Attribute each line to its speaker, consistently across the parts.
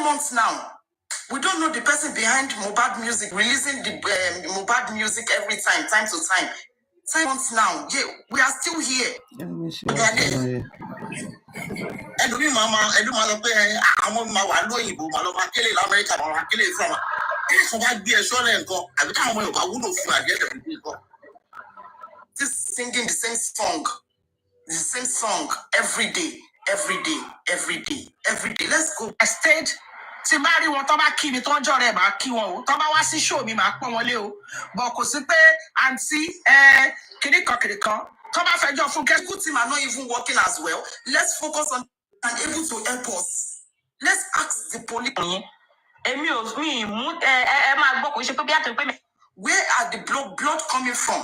Speaker 1: months now. We don't know the person behind Mohbad music, releasing the Mohbad music every time to time. 10 months now. Yeah, we are still here.
Speaker 2: And
Speaker 1: we mama, and mama pay I'm on my one way, but I kill it America or I kill it from. If I be a short and go, I become a woman for I get the people. Just singing the same song every day. Let's go. I stayed. Somebody want to back me, don't you ever key one? Come on, see show me my come on, Leo. But Cosipe and see, Kiriko. Come on, for your focus. Good team are not even working as well. Let's focus on and able to help us. Let's ask the police. Where are the blood coming from?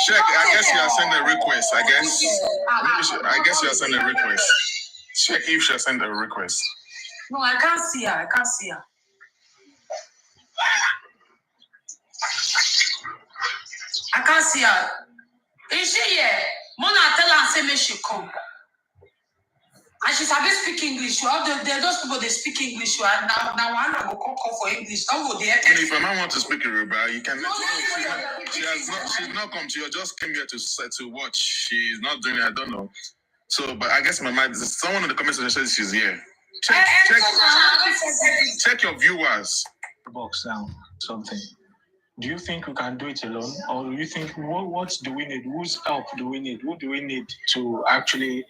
Speaker 3: Check, I guess you are sending a request. I guess you are sending a request. Check if she has sent a request.
Speaker 1: No, I can't see her. I can't see her. Is she here? Mona tell her say me she come. And she's happy speak English. Those people they speak English. And now one I go call for English. Don't go there.
Speaker 3: And if a man wants to speak Yoruba, you can. She's not come to you. Just came here to watch. She's not doing it. I don't know. So, but I guess my mind. Someone in the comment section says she's here. Check your viewers.
Speaker 4: Box down something. Do you think we can do it alone, or do you think what do we need? Whose help do we need? Who do we need to actually?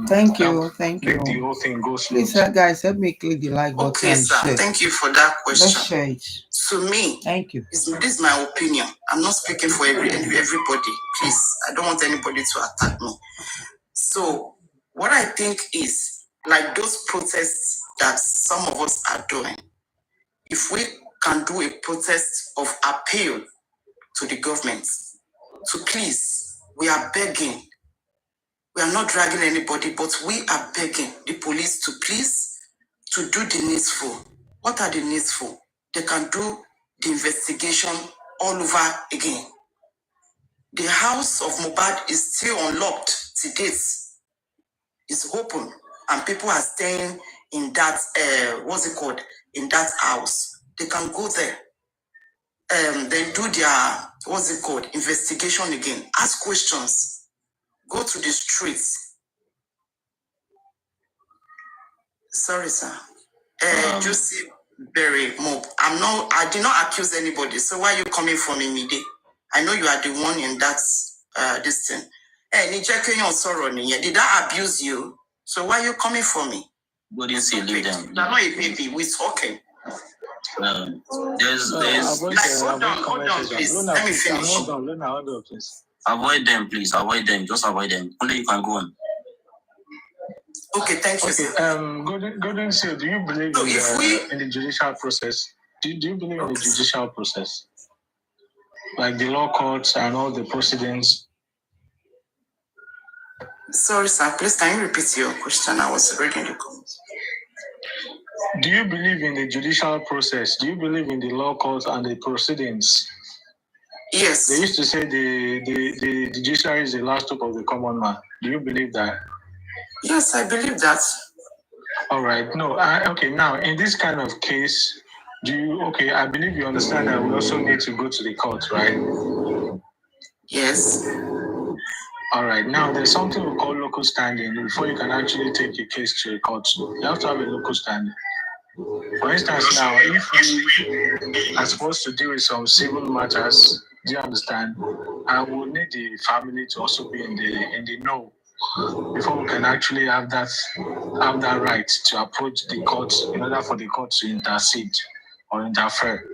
Speaker 2: Thank you.
Speaker 4: Make the whole thing go smooth.
Speaker 2: Please, guys, help me click the like button.
Speaker 1: Okay, sir.
Speaker 2: Share.
Speaker 1: Thank you for that question.
Speaker 2: Let's share it.
Speaker 1: To me,
Speaker 2: thank you.
Speaker 1: This is my opinion. I'm not speaking for everybody. Please, I don't want anybody to attack me. So, what I think is like those protests that some of us are doing. If we can do a protest of appeal to the government, to please, we are begging. We are not dragging anybody, but we are begging the police to please to do the needful. What are the needful? They can do the investigation all over again. The house of Mohbad is still unlocked to date. It's open, and people are staying in that in that house. They can go there. Then do their investigation again. Ask questions. Go to the streets. Sorry, sir. Joseph Berry Mob. I did not accuse anybody. So why are you coming for me, Mide? I know you are the one in that this thing. Did I abuse you? So why are you coming for me?
Speaker 5: What didn't say leave them?
Speaker 1: You're not a baby. We're talking.
Speaker 5: There's
Speaker 1: hold on, please. Let me finish.
Speaker 4: Hold on, please.
Speaker 5: Avoid them, please. Avoid them. Just avoid them. Only you can go on.
Speaker 1: Okay, thank you.
Speaker 4: Okay. Golden Seal, do you believe in the judicial process? Do you believe in the judicial process? Like the law courts and all the proceedings?
Speaker 1: Sorry, sir. Please, can you repeat your question? I was reading the comments.
Speaker 4: Do you believe in the judicial process? Do you believe in the law courts and the proceedings?
Speaker 1: Yes.
Speaker 4: They used to say the judiciary is the last hope of the common man. Do you believe that?
Speaker 1: Yes, I believe that.
Speaker 4: All right. No. Okay. Now, in this kind of case, I believe you understand that we also need to go to the court, right?
Speaker 1: Yes.
Speaker 4: All right. Now, there's something we call local standing. Before you can actually take a case to a court, you have to have a local standing. For instance, now, if we are supposed to deal with some civil matters, do you understand? I will need the family to also be in the know before we can actually have that right to approach the court in order for the court to intercede or interfere.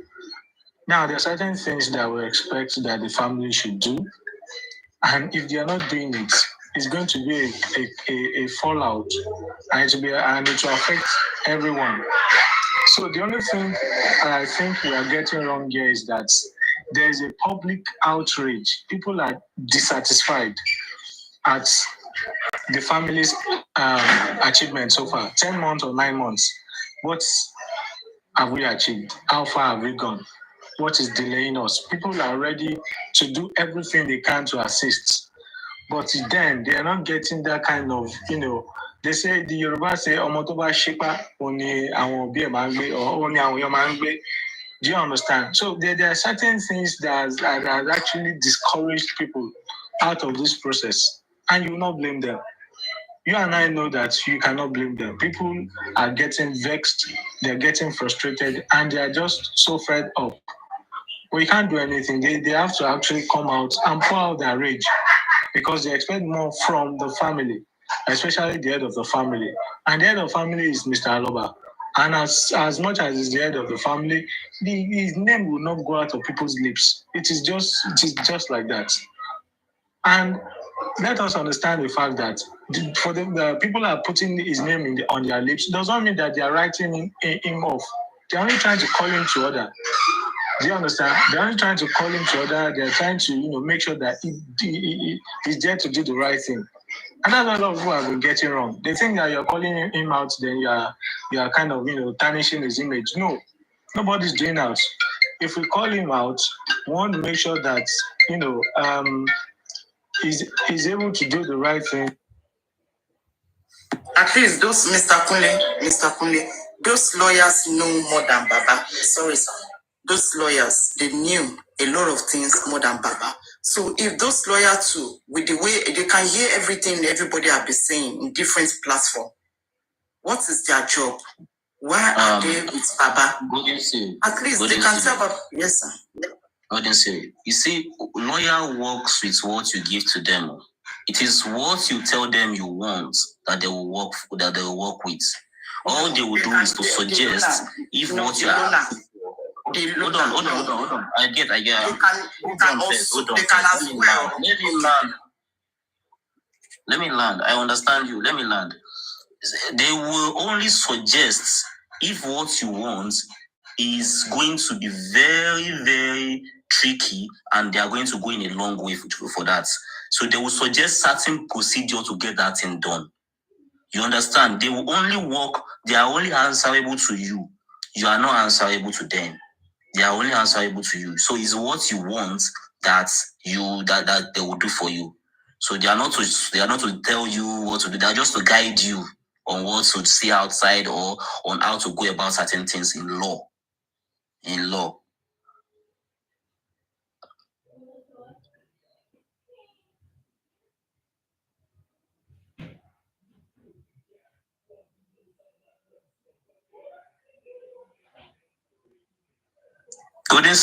Speaker 4: Now, there are certain things that we expect that the family should do, and if they are not doing it, it's going to be a fallout, and it will affect everyone. So the only thing I think we are getting wrong here is that there is a public outrage. People are dissatisfied at the family's achievement so far. 10 months or 9 months. What have we achieved? How far have we gone? What is delaying us? People are ready to do everything they can to assist. But then they are not getting that kind of, they say, the Yoruba say, Omotoba Shipa, Oni Awon Obi Emangbe, or Oni Awon Yomangbe. Do you understand? So there are certain things that actually discouraged people out of this process. And you will not blame them. You and I know that you cannot blame them. People are getting vexed, they're getting frustrated, and they are just so fed up. We can't do anything. They have to actually come out and pour out their rage because they expect more from the family, especially the head of the family. And the head of the family is Mr. Aloaba. And as much as he's the head of the family, his name will not go out of people's lips. It is just like that. And let us understand the fact that for the people are putting his name on their lips doesn't mean that they are writing him off. They're only trying to call him to order. Do you understand? They're only trying to call him to order. They're trying to, make sure that he's there to do the right thing. And that's what a lot of people have been getting wrong. They think that you're calling him out, then you are kind of, tarnishing his image. No, nobody's doing that. If we call him out, we want to make sure that, he's able to do the right thing.
Speaker 1: At least those Mr. Kunle, those lawyers know more than Baba. Sorry, sir. Those lawyers, they knew a lot of things more than Baba. So if those lawyers too, with the way they can hear everything everybody have been saying in different platforms, what is their job? Why are they with Baba? At least they can tell Baba. Yes, sir.
Speaker 5: You see, lawyer works with what you give to them. It is what you tell them you want that they will work with. All they will do is to suggest if what you are. Hold on. I get.
Speaker 1: They can also. They can as well.
Speaker 5: Let me land. I understand you. Let me land. They will only suggest if what you want is going to be very, very tricky and they are going to go in a long way for that. So they will suggest certain procedure to get that thing done. You understand? They will only work, they are only answerable to you. You are not answerable to them. They are only answerable to you. So it's what you want that they will do for you. So they are not to tell you what to do. They are just to guide you on what to see outside or on how to go about certain things in law.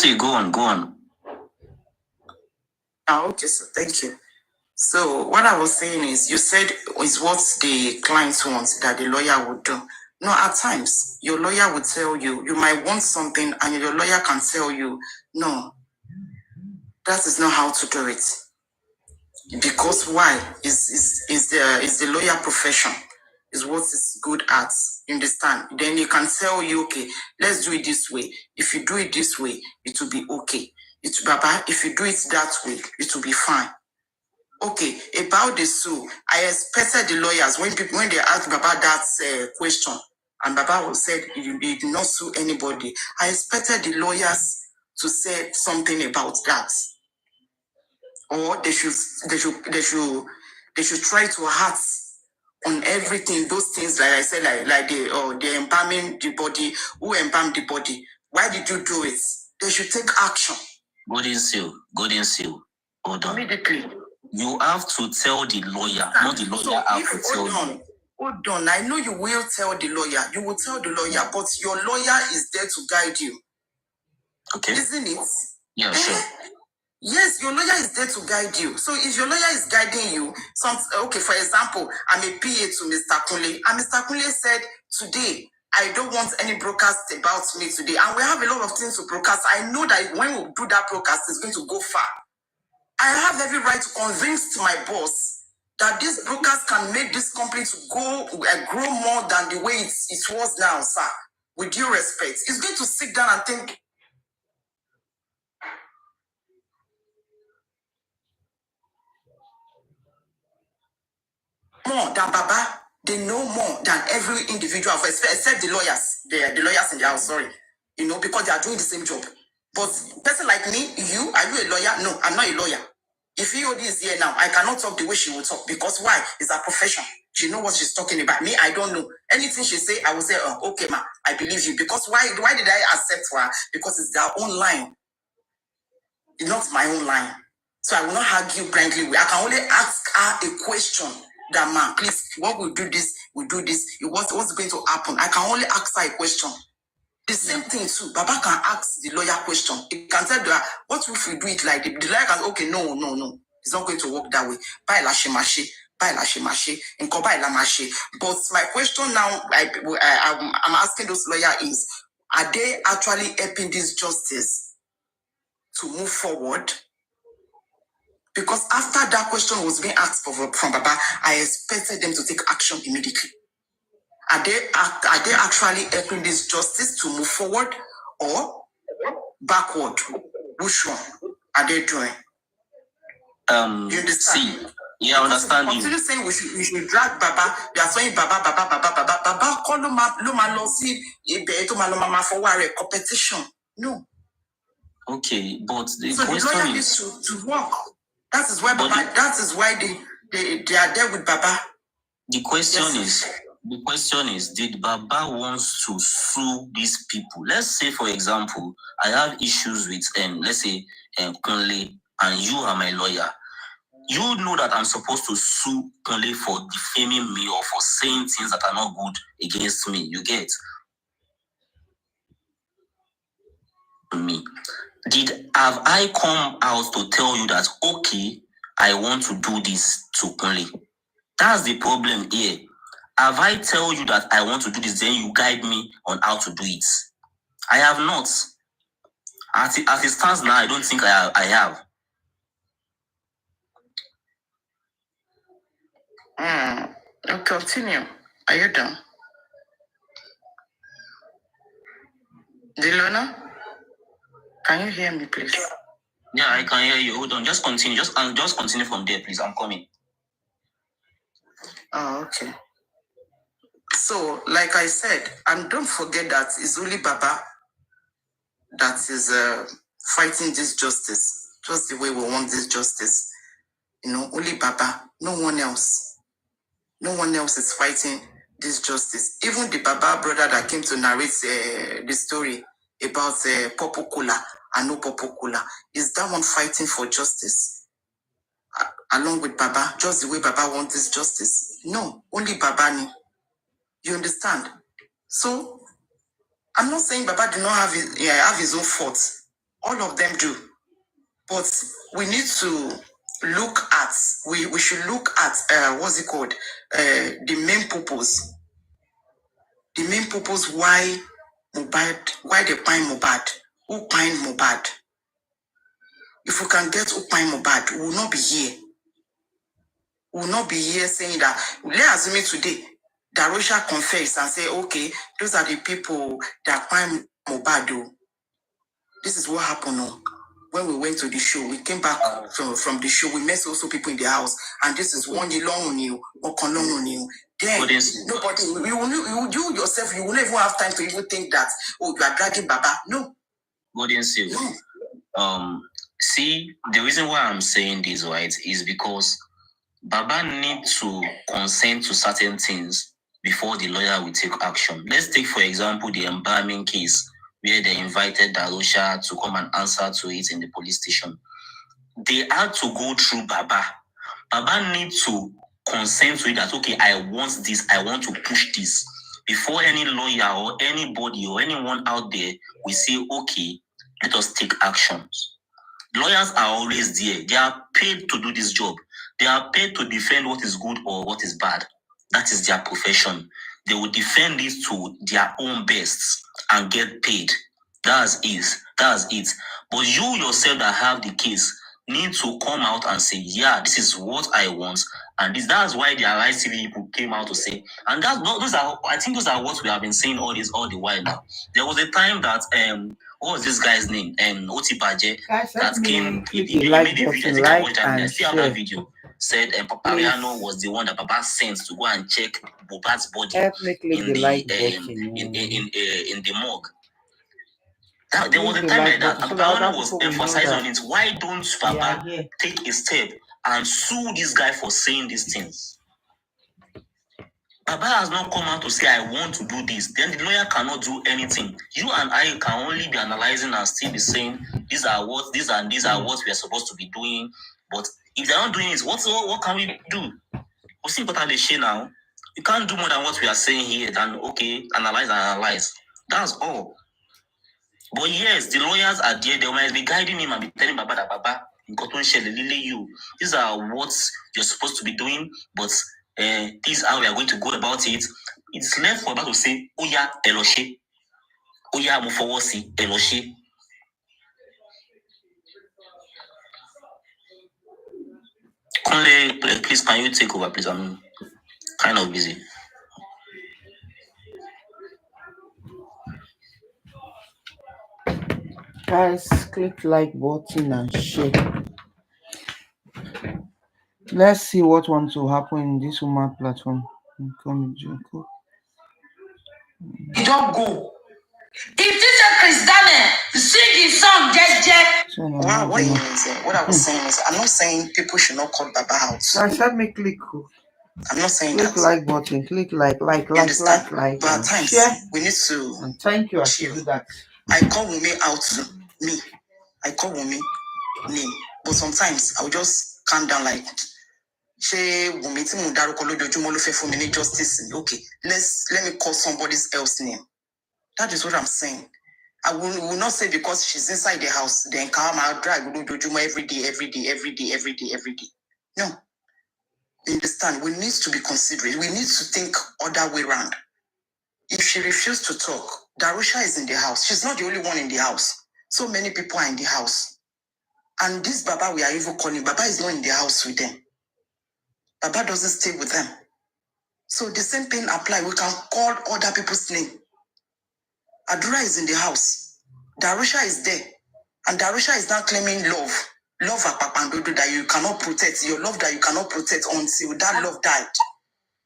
Speaker 5: Go on.
Speaker 1: Okay, so thank you. So what I was saying is, you said is what the client wants that the lawyer would do. No, at times your lawyer would tell you, you might want something, and your lawyer can tell you, no, that is not how to do it. Because why? Is the lawyer profession is what is good at. You understand? Then he can tell you, okay, let's do it this way. If you do it this way, it will be okay. It's Baba. If you do it that way, it will be fine. Okay, about the sue, I expected the lawyers when they asked about that question, and Baba said you did not sue anybody. I expected the lawyers to say something about that, or they should try to hurt on everything. Those things, like I said, like they embalming the body. Who embalmed the body? Why did you do it? They should take action.
Speaker 5: Golden seal. Hold on.
Speaker 1: Immediately.
Speaker 5: You have to tell the lawyer, not the lawyer have to tell you.
Speaker 1: Hold on. I know you will tell the lawyer. You will tell the lawyer, but your lawyer is there to guide you.
Speaker 5: Okay.
Speaker 1: Isn't it?
Speaker 5: Yeah, sure.
Speaker 1: Yes, your lawyer is there to guide you. So if your lawyer is guiding you, for example, I'm a PA to Mr. Kunle, and Mr. Kunle said, today, I don't want any broadcast about me today. And we have a lot of things to broadcast. I know that when we do that broadcast, it's going to go far. I have every right to convince my boss that this broadcast can make this company to grow more than the way it was now, sir. With due respect, it's going to sit down and think more than Baba. They know more than every individual, except the lawyers. The lawyers in the house, sorry. Because they are doing the same job. But person like me, are you a lawyer? No, I'm not a lawyer. If EOD is here now, I cannot talk the way she will talk because why? It's her profession. She knows what she's talking about. Me, I don't know. Anything she say, I will say, oh, okay, ma, I believe you. Because why did I accept her? Because it's their own line. It's not my own line. So I will not argue blindly. I can only ask her a question. That man, please, what we do this, what's going to happen? I can only ask her a question. The same thing too. Baba can ask the lawyer question. He can tell the what if we do it like the lawyer can okay, no. It's not going to work that way. Buy la shemashi, and buy la mashi. But my question now, I'm asking those lawyers is, are they actually helping this justice to move forward? Because after that question was being asked from Baba, I expected them to take action immediately. Are they actually helping this justice to move forward or backward? Which one are they doing? You understand?
Speaker 5: See, yeah, I understand you.
Speaker 1: Continue saying we should drag Baba. They are saying Baba. Call Loma see Mama for competition. No.
Speaker 5: Okay, but the
Speaker 1: so
Speaker 5: question
Speaker 1: the lawyer
Speaker 5: is
Speaker 1: needs to work. That is why Baba. That is why they are there with Baba.
Speaker 5: The question is, did Baba wants to sue these people? Let's say, for example, I have issues with, let's say, Kunle, and you are my lawyer. You know that I'm supposed to sue Kunle for defaming me or for saying things that are not good against me. You get me? Have I come out to tell you that, okay, I want to do this to Kunle? That's the problem here. Have I tell you that I want to do this, then you guide me on how to do it? I have not. As it stands now, I don't think I have.
Speaker 1: Continue. Are you done? Delona, can you hear me, please?
Speaker 5: Yeah, I can hear you. Hold on, just continue. Just continue from there, please. I'm coming.
Speaker 1: Oh, okay. So, like I said, and don't forget that it's only Baba that is fighting this justice, just the way we want this justice. Only Baba, no one else. No one else is fighting this justice. Even the Baba brother that came to narrate the story about Popo Kula and no Popo Kula, is that one fighting for justice? Along with Baba, just the way Baba wants this justice? No, only Baba ni. You understand? So, I'm not saying Baba do not have his own faults. All of them do. But we need to look at, we should look at, what's it called? The main purpose. The main purpose why they find Mohbad. Who find Mohbad? If we can get who find Mohbad, we will not be here. We will not be here saying that, let's assume today, Darosha confess and say, okay, those are the people that find Mohbad. This is what happened. When we went to the show, we came back from the show. We met also people in the house, and this is one year long on you, or long on you. Then nobody, you yourself, you will not even have time to even think that, oh, you are dragging Baba. No.
Speaker 5: No. See, the reason why I'm saying this, right, is because Baba needs to consent to certain things before the lawyer will take action. Let's take, for example, the embalming case, where they invited Darosha to come and answer to it in the police station. They had to go through Baba. Baba needs to consent to it that, okay, I want this, I want to push this. Before any lawyer or anybody or anyone out there will say, okay, let us take actions. Lawyers are always there. They are paid to do this job. They are paid to defend what is good or what is bad. That is their profession. They will defend it to their own best and get paid. That's it. But you yourself that have the case need to come out and say, yeah, this is what I want. And that's why the Aries TV people came out to say, and those are what we have been saying all the while now. There was a time that what was this guy's name? Otibaje that came. He made a video. I still have that video. Said Papariano was the one that Baba sent to go and check Bobat's body in the morgue. There was a time like that, and Papa was emphasizing on it. Why don't Papa take a step and sue this guy for saying these things? Baba has not come out to say, I want to do this. Then the lawyer cannot do anything. You and I can only be analyzing and still be saying, these are what we are supposed to be doing. But if they're not doing it, what can we do? What's important is now? You can't do more than what we are saying here than, okay, analyze. That's all. But yes, the lawyers are there. They might be guiding him and be telling Baba that Baba, these are what you're supposed to be doing, but this is how we are going to go about it. It's left for Baba to say, oh yeah, Eloshe. Oh yeah, Mufowosi, Eloshe. Kunle, please, can you take over, please? I'm kind of busy.
Speaker 2: Guys, click like button and share. Let's see what wants to happen in this woman platform.
Speaker 1: You don't go. If this is Chris Daniel, sing his song, what I was saying is, I'm not saying people should not call Baba out.
Speaker 2: I said me click.
Speaker 1: I'm not saying
Speaker 2: click
Speaker 1: that.
Speaker 2: Like button, click like. But at times
Speaker 1: share. We need to.
Speaker 2: And thank you. I should do that.
Speaker 1: I call Wumi out to me. I call Wumi name, but sometimes I will just calm down like. Justice. Okay, let me call somebody else's name. That is what I'm saying. I will not say because she's inside the house, then come out drag every day. No. You understand? We need to be considerate. We need to think other way around. If she refused to talk, Darusha is in the house. She's not the only one in the house. So many people are in the house. And this Baba we are even calling, Baba is not in the house with them. Baba doesn't stay with them. So the same thing applies. We can call other people's name. Adura is in the house. Darusha is there. And Darusha is now claiming love. Love Apapandodo that you cannot protect. Your love that you cannot protect until that love died.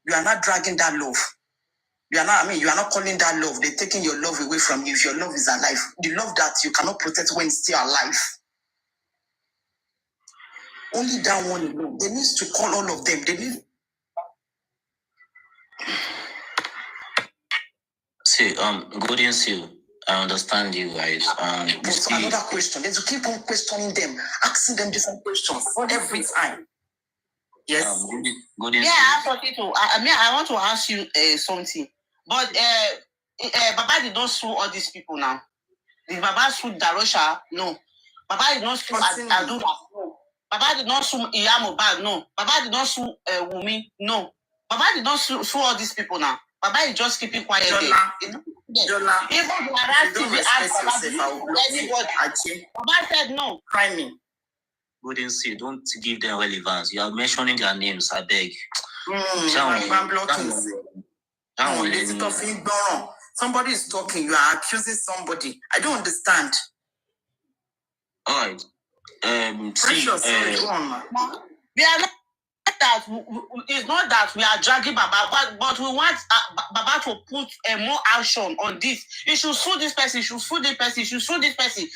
Speaker 1: You are not dragging that love. You are not calling that love. They're taking your love away from you if your love is alive. The love that you cannot protect when it's still alive. Only that one alone. They need to call all of them. They need.
Speaker 5: See, Golden Seal, I understand you guys.
Speaker 1: But another question. They to keep on questioning them, asking them different questions every time. Yes.
Speaker 5: Golden
Speaker 6: Seal. I have something to. I want to ask you something. But Baba did not sue all these people now. Did Baba sue Darusha? No. Baba did not sue Adura? No. Baba did not sue Aloaba? No. Baba did not sue Wumi? No. Baba did not sue all these people now. Baba is just keeping quiet there. Even the Aries TV asked Baba, anybody. Baba said no.
Speaker 1: Cry me.
Speaker 5: Golden Seal, don't give them relevance. You are mentioning their names, I beg.
Speaker 1: I'm blocking. Somebody is talking, you are accusing somebody. I don't understand.
Speaker 5: All right.
Speaker 1: Precious,
Speaker 6: we are not that. It's not that we are dragging Baba, but we want Baba to put more action on this. You should sue this person. You should sue this person. You should sue this person.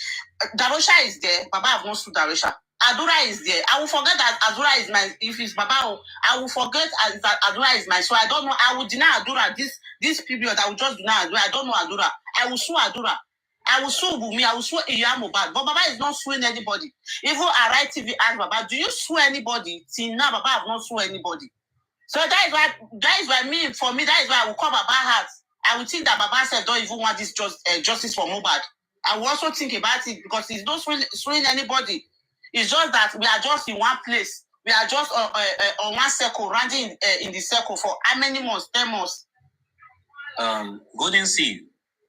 Speaker 6: Darusha is there. Baba have not sued Darusha. Adura is there. I will forget that Adura is my. If it's Baba, I will forget that Adura is my. So I don't know. I will deny Adura this period. I will just deny Adura. I don't know Adura. I will sue Adura. I will sue Bumi. I will sue Aloaba. But Baba is not suing anybody. Even Aries TV asked Baba, "Do you sue anybody?" Till now, Baba have not sued anybody. So that is why me. For me, that is why I will call Baba heart. I will think that Baba said don't even want this justice for Mohbad. I will also think about it because he's not suing anybody. It's just that we are just in one place. We are just on one circle, running in the circle for how many months? 10 months.
Speaker 5: Golden Seal,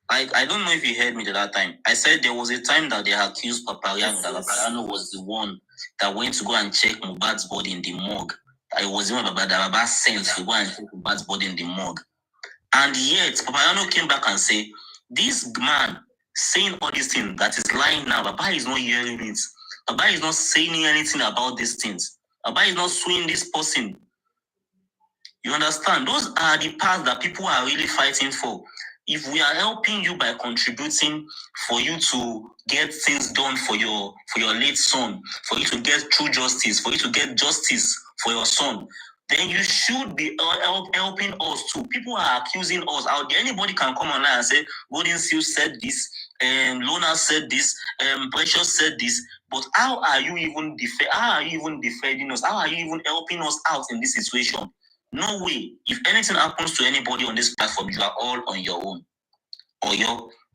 Speaker 5: I don't know if you heard me the last time. I said there was a time that they accused Papariano that Papariano was the one that went to go and check Mohbad's body in the morgue. It was even Baba sent to go and check Mohbad's body in the morgue. And yet, Papariano came back and said, this man saying all these things that is lying now, Baba is not hearing it. Baba is not saying anything about these things. Baba is not suing this person. You understand? Those are the paths that people are really fighting for. if we are helping you by contributing for you to get things done for your late son, for you to get true justice, for you to get justice for your son, then you should be helping us too. People are accusing us out there. Anybody can come online and say, Golden Seal said this, Lona said this, Precious said this, but how are you even defending us? How are you even helping us out in this situation? No way. If anything happens to anybody on this platform, you are all on your own. Or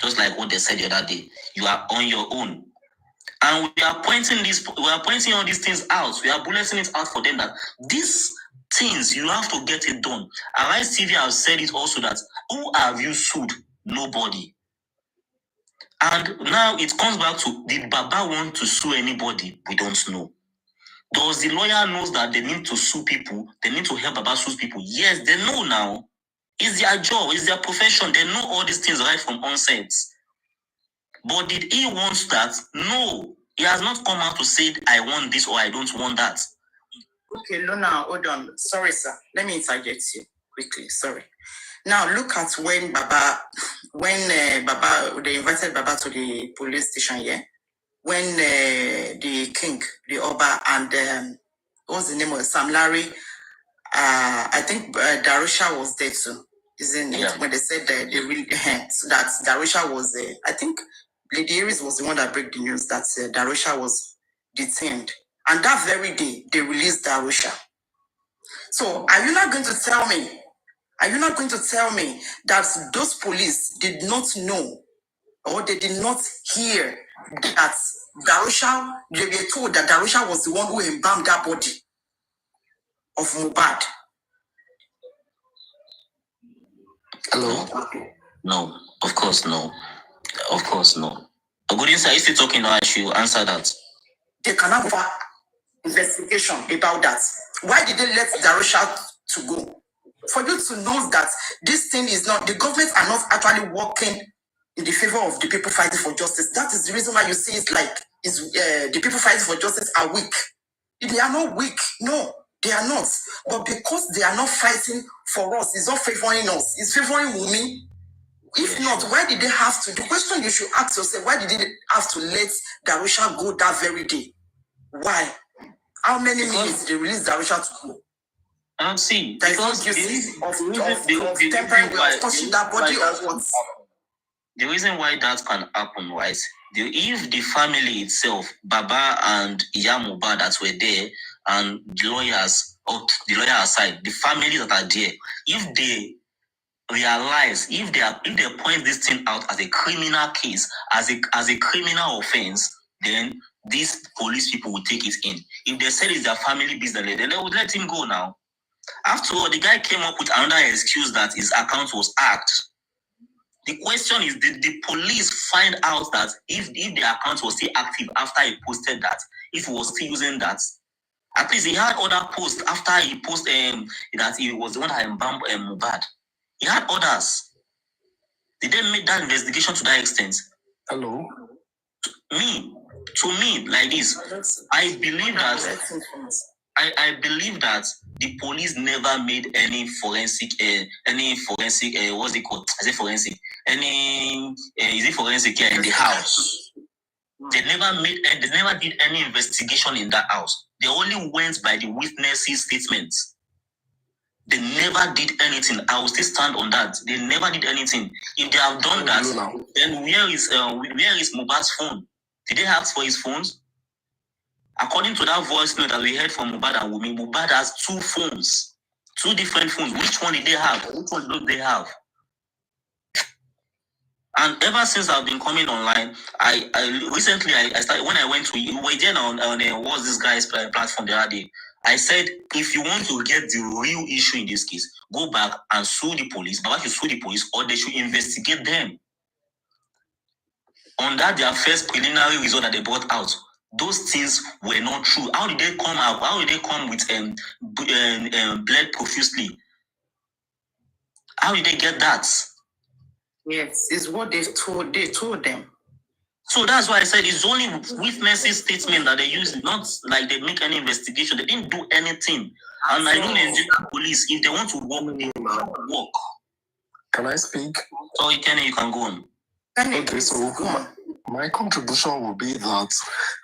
Speaker 5: just like what they said the other day, you are on your own. And we are pointing all these things out. We are bulleting it out for them that these things, you have to get it done. Arise TV have said it also that who have you sued? Nobody. And now it comes back to, did Baba want to sue anybody? We don't know. Does the lawyer knows that they need to sue people? They need to help Baba sue people? Yes, they know now. It's their job, it's their profession. They know all these things right from onset. But did he want that? No. He has not come out to say, I want this or I don't want that.
Speaker 1: Okay, Luna, hold on. Sorry, sir. Let me interject you quickly. Sorry. Now, look at when they invited Baba to the police station, yeah? When the king, the Oba, and what's the name of Sam Larry? I think Darusha was there too, isn't it? Yeah. When they said that they really so that Darusha was, I think Lady Aries was the one that broke the news that Darusha was detained, and that very day they released Darusha. So, are you not going to tell me? Are you not going to tell me that those police did not know or they did not hear that Darusha, they were told that Darusha was the one who embalmed that body of Mohbad?
Speaker 5: Hello? No, of course no. Of course no. Good sir, is he talking now? I should answer that.
Speaker 1: They cannot have investigation about that. Why did they let Darusha to go? For you to know that this thing is not, the government are not actually working in the favor of the people fighting for justice. That is the reason why you see it's like the people fighting for justice are weak. They are not weak. No, they are not. But because they are not fighting for us, it's not favoring us. It's favoring Wumi. If not, why did they have to? The question you should ask yourself, why did they have to let Darusha go that very day? Why? How many minutes did they release Darusha to go?
Speaker 5: See,
Speaker 1: because
Speaker 5: the reason why that can happen, right? If the family itself, Baba and Iya Mohbad that were there, and the lawyers, or the lawyer aside, the families that are there, if they realize, if they point this thing out as a criminal case, as a criminal offense, then these police people will take it in. If they said it's their family business, then they would let him go now. After all, the guy came up with another excuse that his account was hacked. The question is, did the police find out that if the account was still active after he posted that, if he was still using that? At least he had other posts after he posted that he was the one that embalmed Mohbad. He had others. Did they make that investigation to that extent?
Speaker 3: Hello?
Speaker 5: To me, like this, I believe that the police never made any forensic, what's it called? Is it forensic? Is it forensic here in the house? They never did any investigation in that house. They only went by the witnesses' statements. They never did anything. I will still stand on that. They never did anything. If they have done that, then where is Mohbad's phone? Did they ask for his phones? According to that voice note that we heard from Mohbad and Wumi, Mohbad has 2 phones, 2 different phones. Which one did they have? Which one don't they have? And ever since I've been coming online, I recently started, when I went to again on what's this guy's platform the other day. I said, if you want to get the real issue in this case, go back and sue the police. Baba should sue the police, or they should investigate them. On that, their first preliminary result that they brought out, those things were not true. How did they come out? How did they come with blood profusely? How did they get that?
Speaker 1: Yes, it's what they told them.
Speaker 5: So that's why I said it's only witnesses' statement that they use, not like they make any investigation. They didn't do anything. And I know the Nigerian police, if they want to work, they will work.
Speaker 3: Can I speak?
Speaker 5: So you can go on.
Speaker 3: Okay, so my contribution will be that,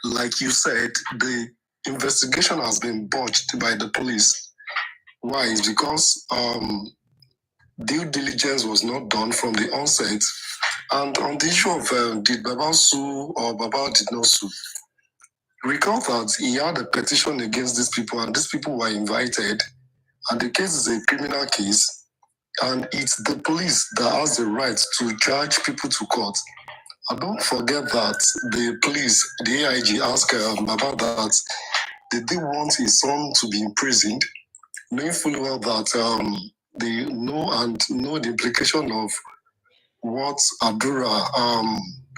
Speaker 3: like you said, the investigation has been botched by the police. Why? It's because due diligence was not done from the onset. And on the issue of did Baba sue or Baba did not sue, recall that he had a petition against these people and these people were invited, and the case is a criminal case, and it's the police that has the right to charge people to court. And don't forget that the police, the AIG, asked Baba that did they want his son to be imprisoned, knowing fully well that they know the implication of what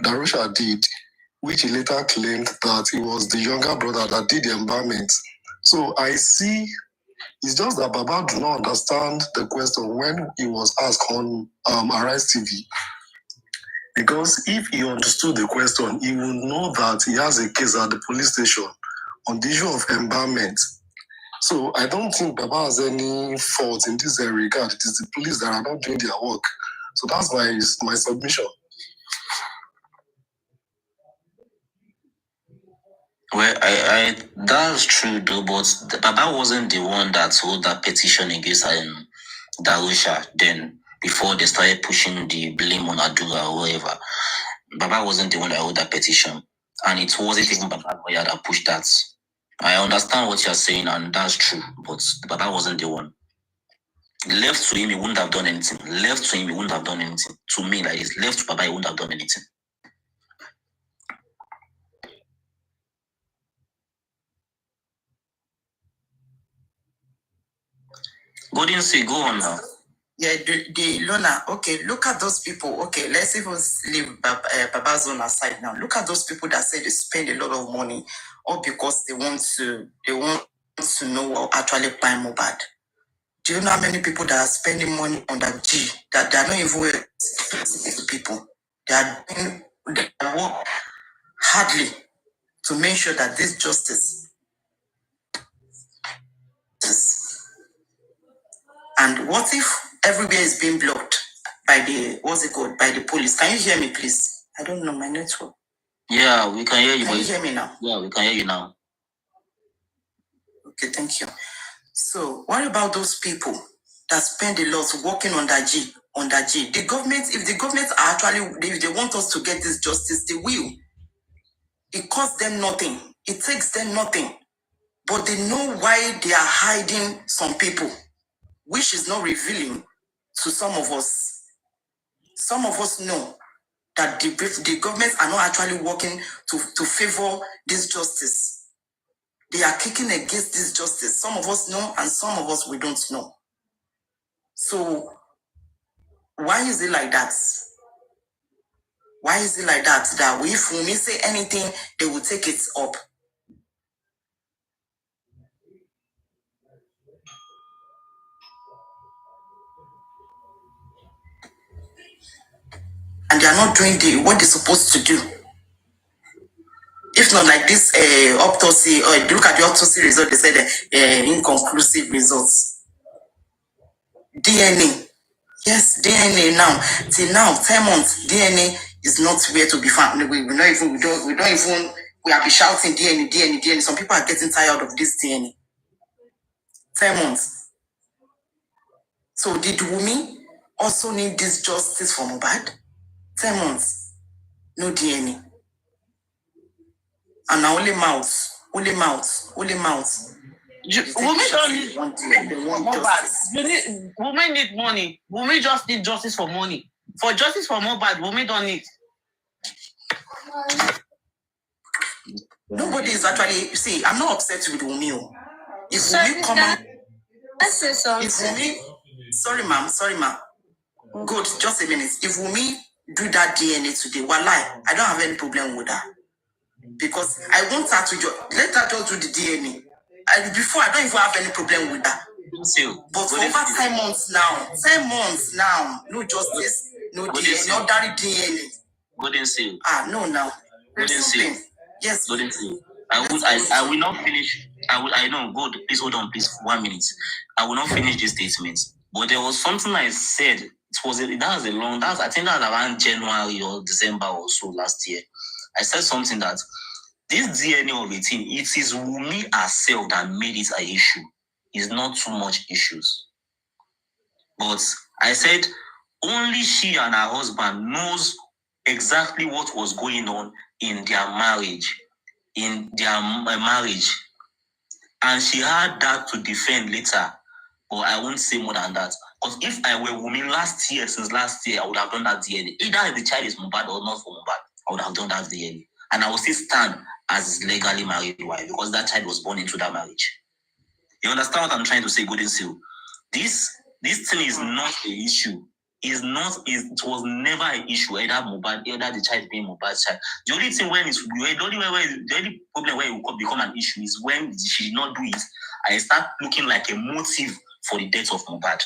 Speaker 3: Darusha did, which he later claimed that it was the younger brother that did the embalmment. So I see, it's just that Baba do not understand the question when he was asked on Arise TV. Because if he understood the question, he would know that he has a case at the police station on the issue of embalmment. So I don't think Baba has any fault in this regard. It is the police that are not doing their work. So that's my submission.
Speaker 5: Well, I that's true though, but Baba wasn't the one that wrote that petition against Darusha then before they started pushing the blame on Adura or whatever. Baba wasn't the one that wrote that petition, and it wasn't even Baba lawyer that pushed that. I understand what you're saying, and that's true, but Baba wasn't the one. Left to him, he wouldn't have done anything. Left to him, he wouldn't have done anything. To me, like it's left to Baba, he wouldn't have done anything. Golden say, go on now.
Speaker 1: Yeah, the Lona, okay, look at those people. Okay, let's even leave Baba's zone aside now. Look at those people that say they spend a lot of money, all because they want to know what actually buy Mohbad. Do you know how many people that are spending money on that G that they are not even people? They are doing work hardly to make sure that this justice. And what if everywhere is being blocked by by the police? Can you hear me, please? I don't know my network.
Speaker 5: Yeah, we can hear you.
Speaker 1: Can you hear me now?
Speaker 5: Yeah, we can hear you now.
Speaker 1: Okay, thank you. So, what about those people that spend a lot working on that G? The government, if the government are actually, if they want us to get this justice, they will. It costs them nothing. It takes them nothing. But they know why they are hiding some people, which is not revealing to some of us. Some of us know that the governments are not actually working to favor this justice. They are kicking against this justice. Some of us know, and some of us we don't know. So why is it like that? Why is it like that? That if we say anything, they will take it up. And they are not doing what they're supposed to do. If not like this autopsy, or look at the autopsy result, they said inconclusive results. DNA. Yes, DNA now. Till now, 10 months, DNA is not where to be found. We have been shouting DNA. Some people are getting tired of this DNA. 10 months. So did Wumi also need this justice for Mohbad? 10 months. No DNA. And now only mouths. Wumi don't need
Speaker 6: Mohbad. Women need money. Women just need justice for money. For justice for Mohbad, women don't need.
Speaker 1: Nobody is actually, see, I'm not upset with Wumi. If Wumi come out, sorry ma'am. Good, just a minute. If Wumi do that DNA today, wallahi, I don't have any problem with that. Because I want her to let her just do the DNA. Before, I don't even have any problem with that. But for over 10 months now, no justice, no DNA, no dirty DNA.
Speaker 5: Golden seal.
Speaker 1: No, now.
Speaker 5: Golden seal.
Speaker 1: Yes.
Speaker 5: Golden seal. I will not finish. I know. Good. Please hold on, please. 1 minute. I will not finish this statement. But there was something I said I think that was around January or December or so last year. I said something that this DNA of a thing, it is Wunmi herself that made it an issue. It's not too much issues. But I said only she and her husband knows exactly what was going on in their marriage. And she had that to defend later. But I won't say more than that. Because if I were Wunmi since last year, I would have done that DNA. Either if the child is Mohbad or not for Mohbad, I would have done that DNA. And I would still stand as his legally married wife because that child was born into that marriage. You understand what I'm trying to say, Golden Seal? This thing is not an issue. It was never an issue, either the child being Mohbad's child. The only problem where it will become an issue is when she did not do it, I start looking like a motive for the death of Mohbad.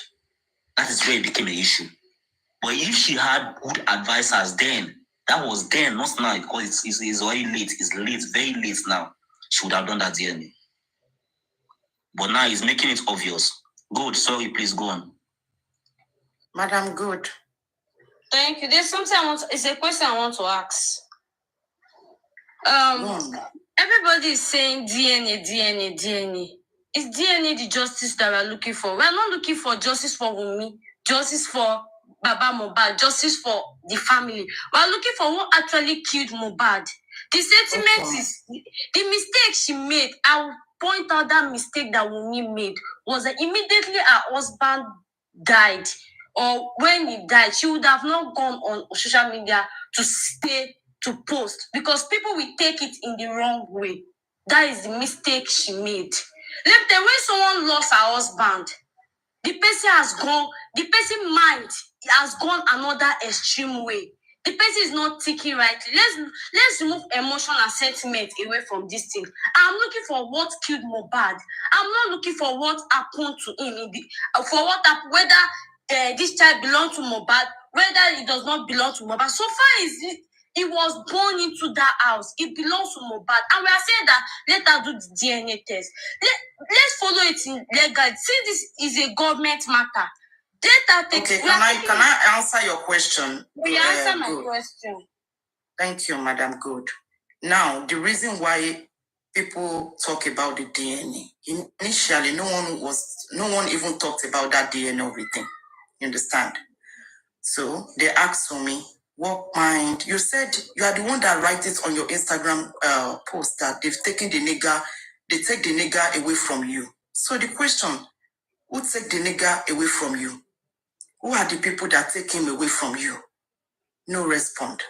Speaker 5: That is where it became an issue. But if she had good advisors then, that was then, not now, because it's already late. It's late, very late now. She would have done that DNA. But now he's making it obvious. Good, sorry, please go on.
Speaker 1: Madam Good.
Speaker 7: Thank you. There's something it's a question I want to ask. Everybody is saying DNA. Is DNA the justice that we're looking for? We're not looking for justice for Wunmi, justice for Baba Mohbad, justice for the family. We're looking for what actually killed Mohbad. The sentiment is the mistake she made. I will point out that mistake that Wunmi made was that immediately her husband died, or when he died, she would have not gone on social media to post, because people will take it in the wrong way. That is the mistake she made. Let them, when someone lost her husband, the person mind has gone another extreme way. The person is not thinking rightly. Let's remove emotion and sentiment away from this thing. I'm looking for what killed Mohbad. I'm not looking for what happened to him. Whether this child belongs to Mohbad, whether it does not belong to Mohbad. So far, he was born into that house. It belongs to Mohbad. And we are saying that let her do the DNA test. Let's follow it in legal. Since this is a government matter, let her take.
Speaker 1: Okay, can I answer your question?
Speaker 7: We answer my question.
Speaker 1: Thank you, Madam Good. Now, the reason why people talk about the DNA, initially, no one even talked about that DNA everything. You understand? So they asked for me, what mind? You said you are the one that write it on your Instagram post that they take the nigger away from you. So the question, who take the nigger away from you? Who are the people that take him away from you? No respond.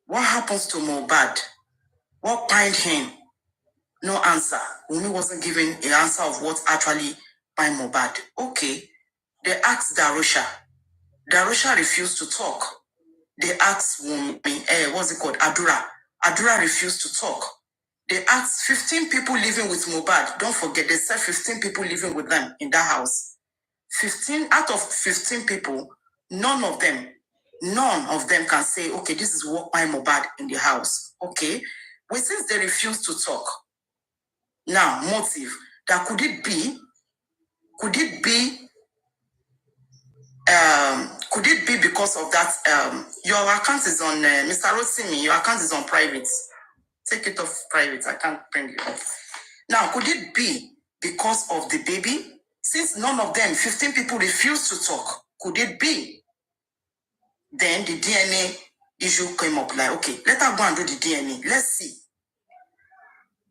Speaker 1: What happens to Mohbad? What bind him? No answer. Wunmi wasn't given an answer of what actually bind Mohbad. Okay. They asked Darusha. Darusha refused to talk. They asked Wunmi, Adura. Adura refused to talk. They asked 15 people living with Mohbad. Don't forget, they said 15 people living with them in that house. 15 out of 15 people, none of them can say, okay, this is what my Mohbad in the house. Okay. But since they refuse to talk, now motive, that could it be because of that? Your account is on Mr. Rosimi, your account is on private. Take it off private. I can't bring it up. Now, could it be because of the baby? Since none of them, 15 people refused to talk, could it be? Then the DNA issue came up like, okay, let her go and do the DNA. Let's see.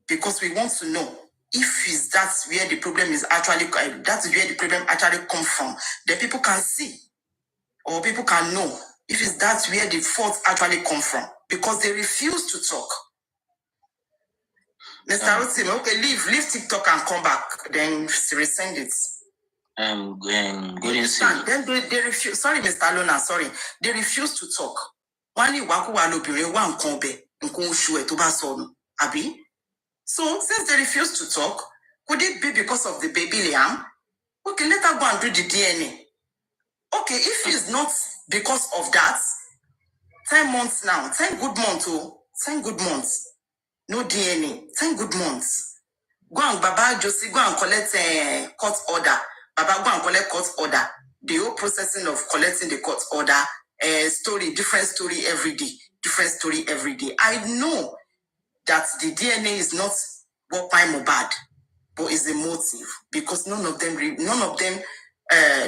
Speaker 1: Because we want to know if that's where the problem is actually, that's where the problem actually comes from. Then people can see, or people can know if that's where the fault actually comes from. Because they refuse to talk. Mr. Rotim, okay, leave TikTok and come back, then resend it. Then they refuse. Sorry, Mr. Lona, sorry. They refuse to talk. So, since they refuse to talk, could it be because of the baby Liam? Okay, let her go and do the DNA. Okay, if it's not because of that, 10 months now, 10 good months, 10 good months. No DNA, 10 good months. Go and Baba Josie, go and collect court order. Baba, go and collect court order. the whole processing of collecting the court order, different story every day. I know that the DNA is not what by Mohbad, but is the motive, because none of them,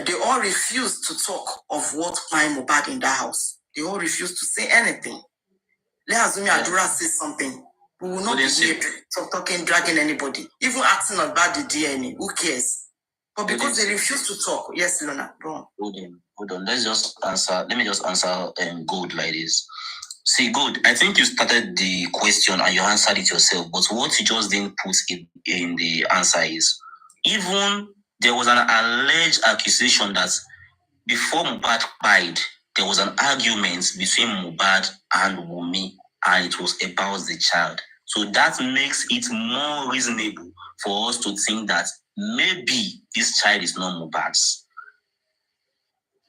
Speaker 1: they all refuse to talk of what by Mohbad in that house. They all refuse to say anything. Let Azumi Adura say something. We will not be here dragging anybody, even asking about the DNA. Who cares? But because they refuse to talk. Yes, Lona, go on.
Speaker 5: Hold on. Let me just answer Gold like this. See, Gold, I think you started the question and you answered it yourself, but what you just didn't put in the answer is, even there was an alleged accusation that before Mohbad died, there was an argument between Mohbad and Wunmi, and it was about the child. So that makes it more reasonable for us to think that maybe this child is not Mohbad's.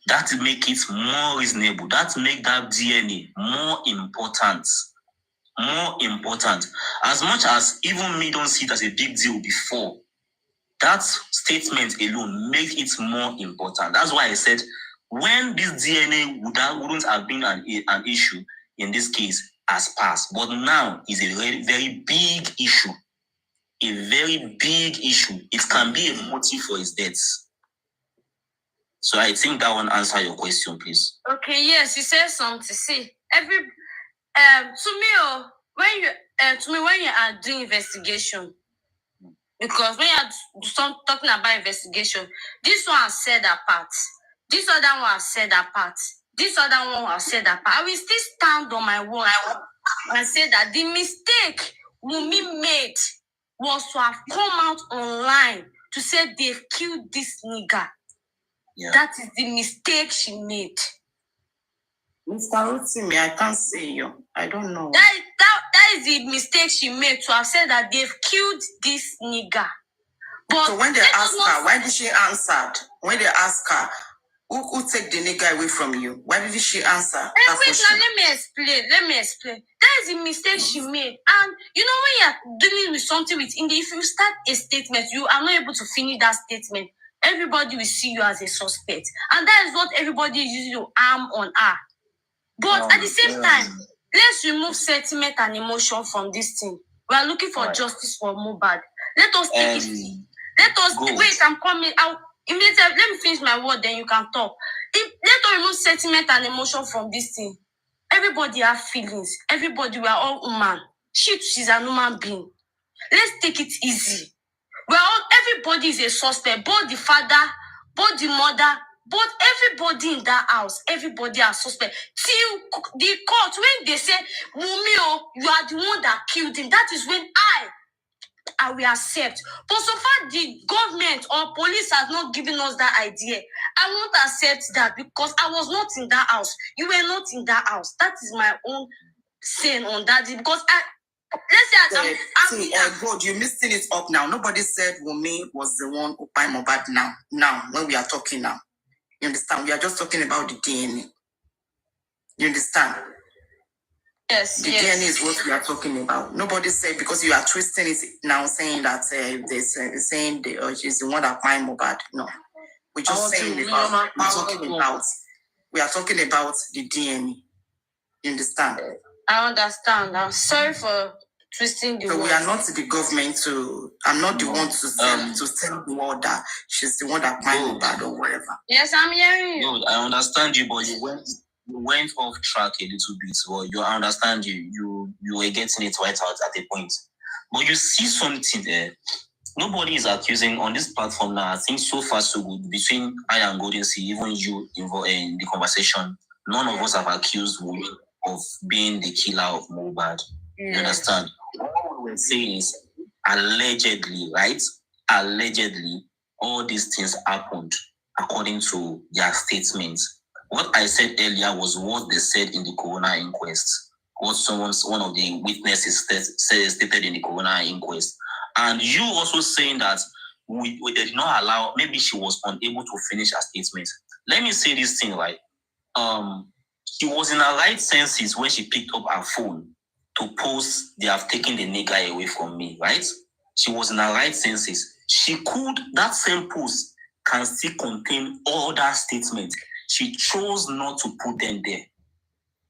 Speaker 5: That make it more reasonable. That make that DNA more important. More important. As much as even me don't see it as a big deal before, that statement alone makes it more important. That's why I said when this DNA wouldn't have been an issue in this case as passed, but now is a very, very big issue. A very big issue. It can be a motive for his death. So I think that one answer your question, please.
Speaker 7: Okay, yes, you said something. See, when you are doing investigation, because when you are talking about investigation, this one has said that part, this other one has said that part, this other one has said that part. I will still stand on my word and say that the mistake Wunmi made was to have come out online to say they've killed this nigga. Yeah. That is the mistake she made.
Speaker 1: Mr. Rotimi, I can't see you. I don't know.
Speaker 7: That is the mistake she made, to have said that they've killed this nigga. But
Speaker 1: so when they asked her, why did she answer? When they asked her, who take the nigga away from you? Why did she answer?
Speaker 7: Wait, now let me explain. That is the mistake she made. And you know, when you're dealing with something if you start a statement, you are not able to finish that statement. Everybody will see you as a suspect. And that is what everybody is using to arm on her. But at the same time, let's remove sentiment and emotion from this thing. We are looking for justice for Mohbad. Let us take it. Let us wait. I'm coming. Let me finish my word, then you can talk. Let us remove sentiment and emotion from this thing. Everybody have feelings. Everybody, we are all human. She's an human being. Let's take it easy. Everybody is a suspect. Both the father, both the mother, both everybody in that house. Everybody are suspect. Till the court, when they say, Wunmi, you are the one that killed him, that is when I will accept. But so far, the government or police has not given us that idea. I won't accept that because I was not in that house. You were not in that house. That is my own saying on that. Because
Speaker 1: God, you're mixing it up now. Nobody said Wunmi was the one who by Mohbad now. Now, when we are talking now. You understand? We are just talking about the DNA. You understand?
Speaker 7: Yes,
Speaker 1: the DNA is what we are talking about. Nobody said, because you are twisting it now, saying that she's the one that find Mohbad. No, we're just saying we are talking about the DNA. You understand?
Speaker 7: I understand. I'm sorry for twisting the
Speaker 1: So
Speaker 7: word.
Speaker 1: we are not the government I'm not the one to tell the world that she's the one that find Mohbad or whatever.
Speaker 7: Yes, I'm hearing you.
Speaker 5: Good, I understand you, but you went off track a little bit. Well, I understand you. You were getting it right out at a point. But you see something there. Nobody is accusing on this platform now. I think so far so good. Between I and Golden Sea, even you involved in the conversation, none of us have accused women of being the killer of Mohbad. You understand? What we're saying is allegedly, right? Allegedly, all these things happened according to their statements. What I said earlier was what they said in the coroner inquest. What one of the witnesses stated in the coroner inquest. And you also saying that we did not allow, maybe she was unable to finish her statement. Let me say this thing, right? She was in her right senses when she picked up her phone to post, "They have taken the nigger away from me," right? She was in her right senses. She could, that same post can still contain other statements. She chose not to put them there.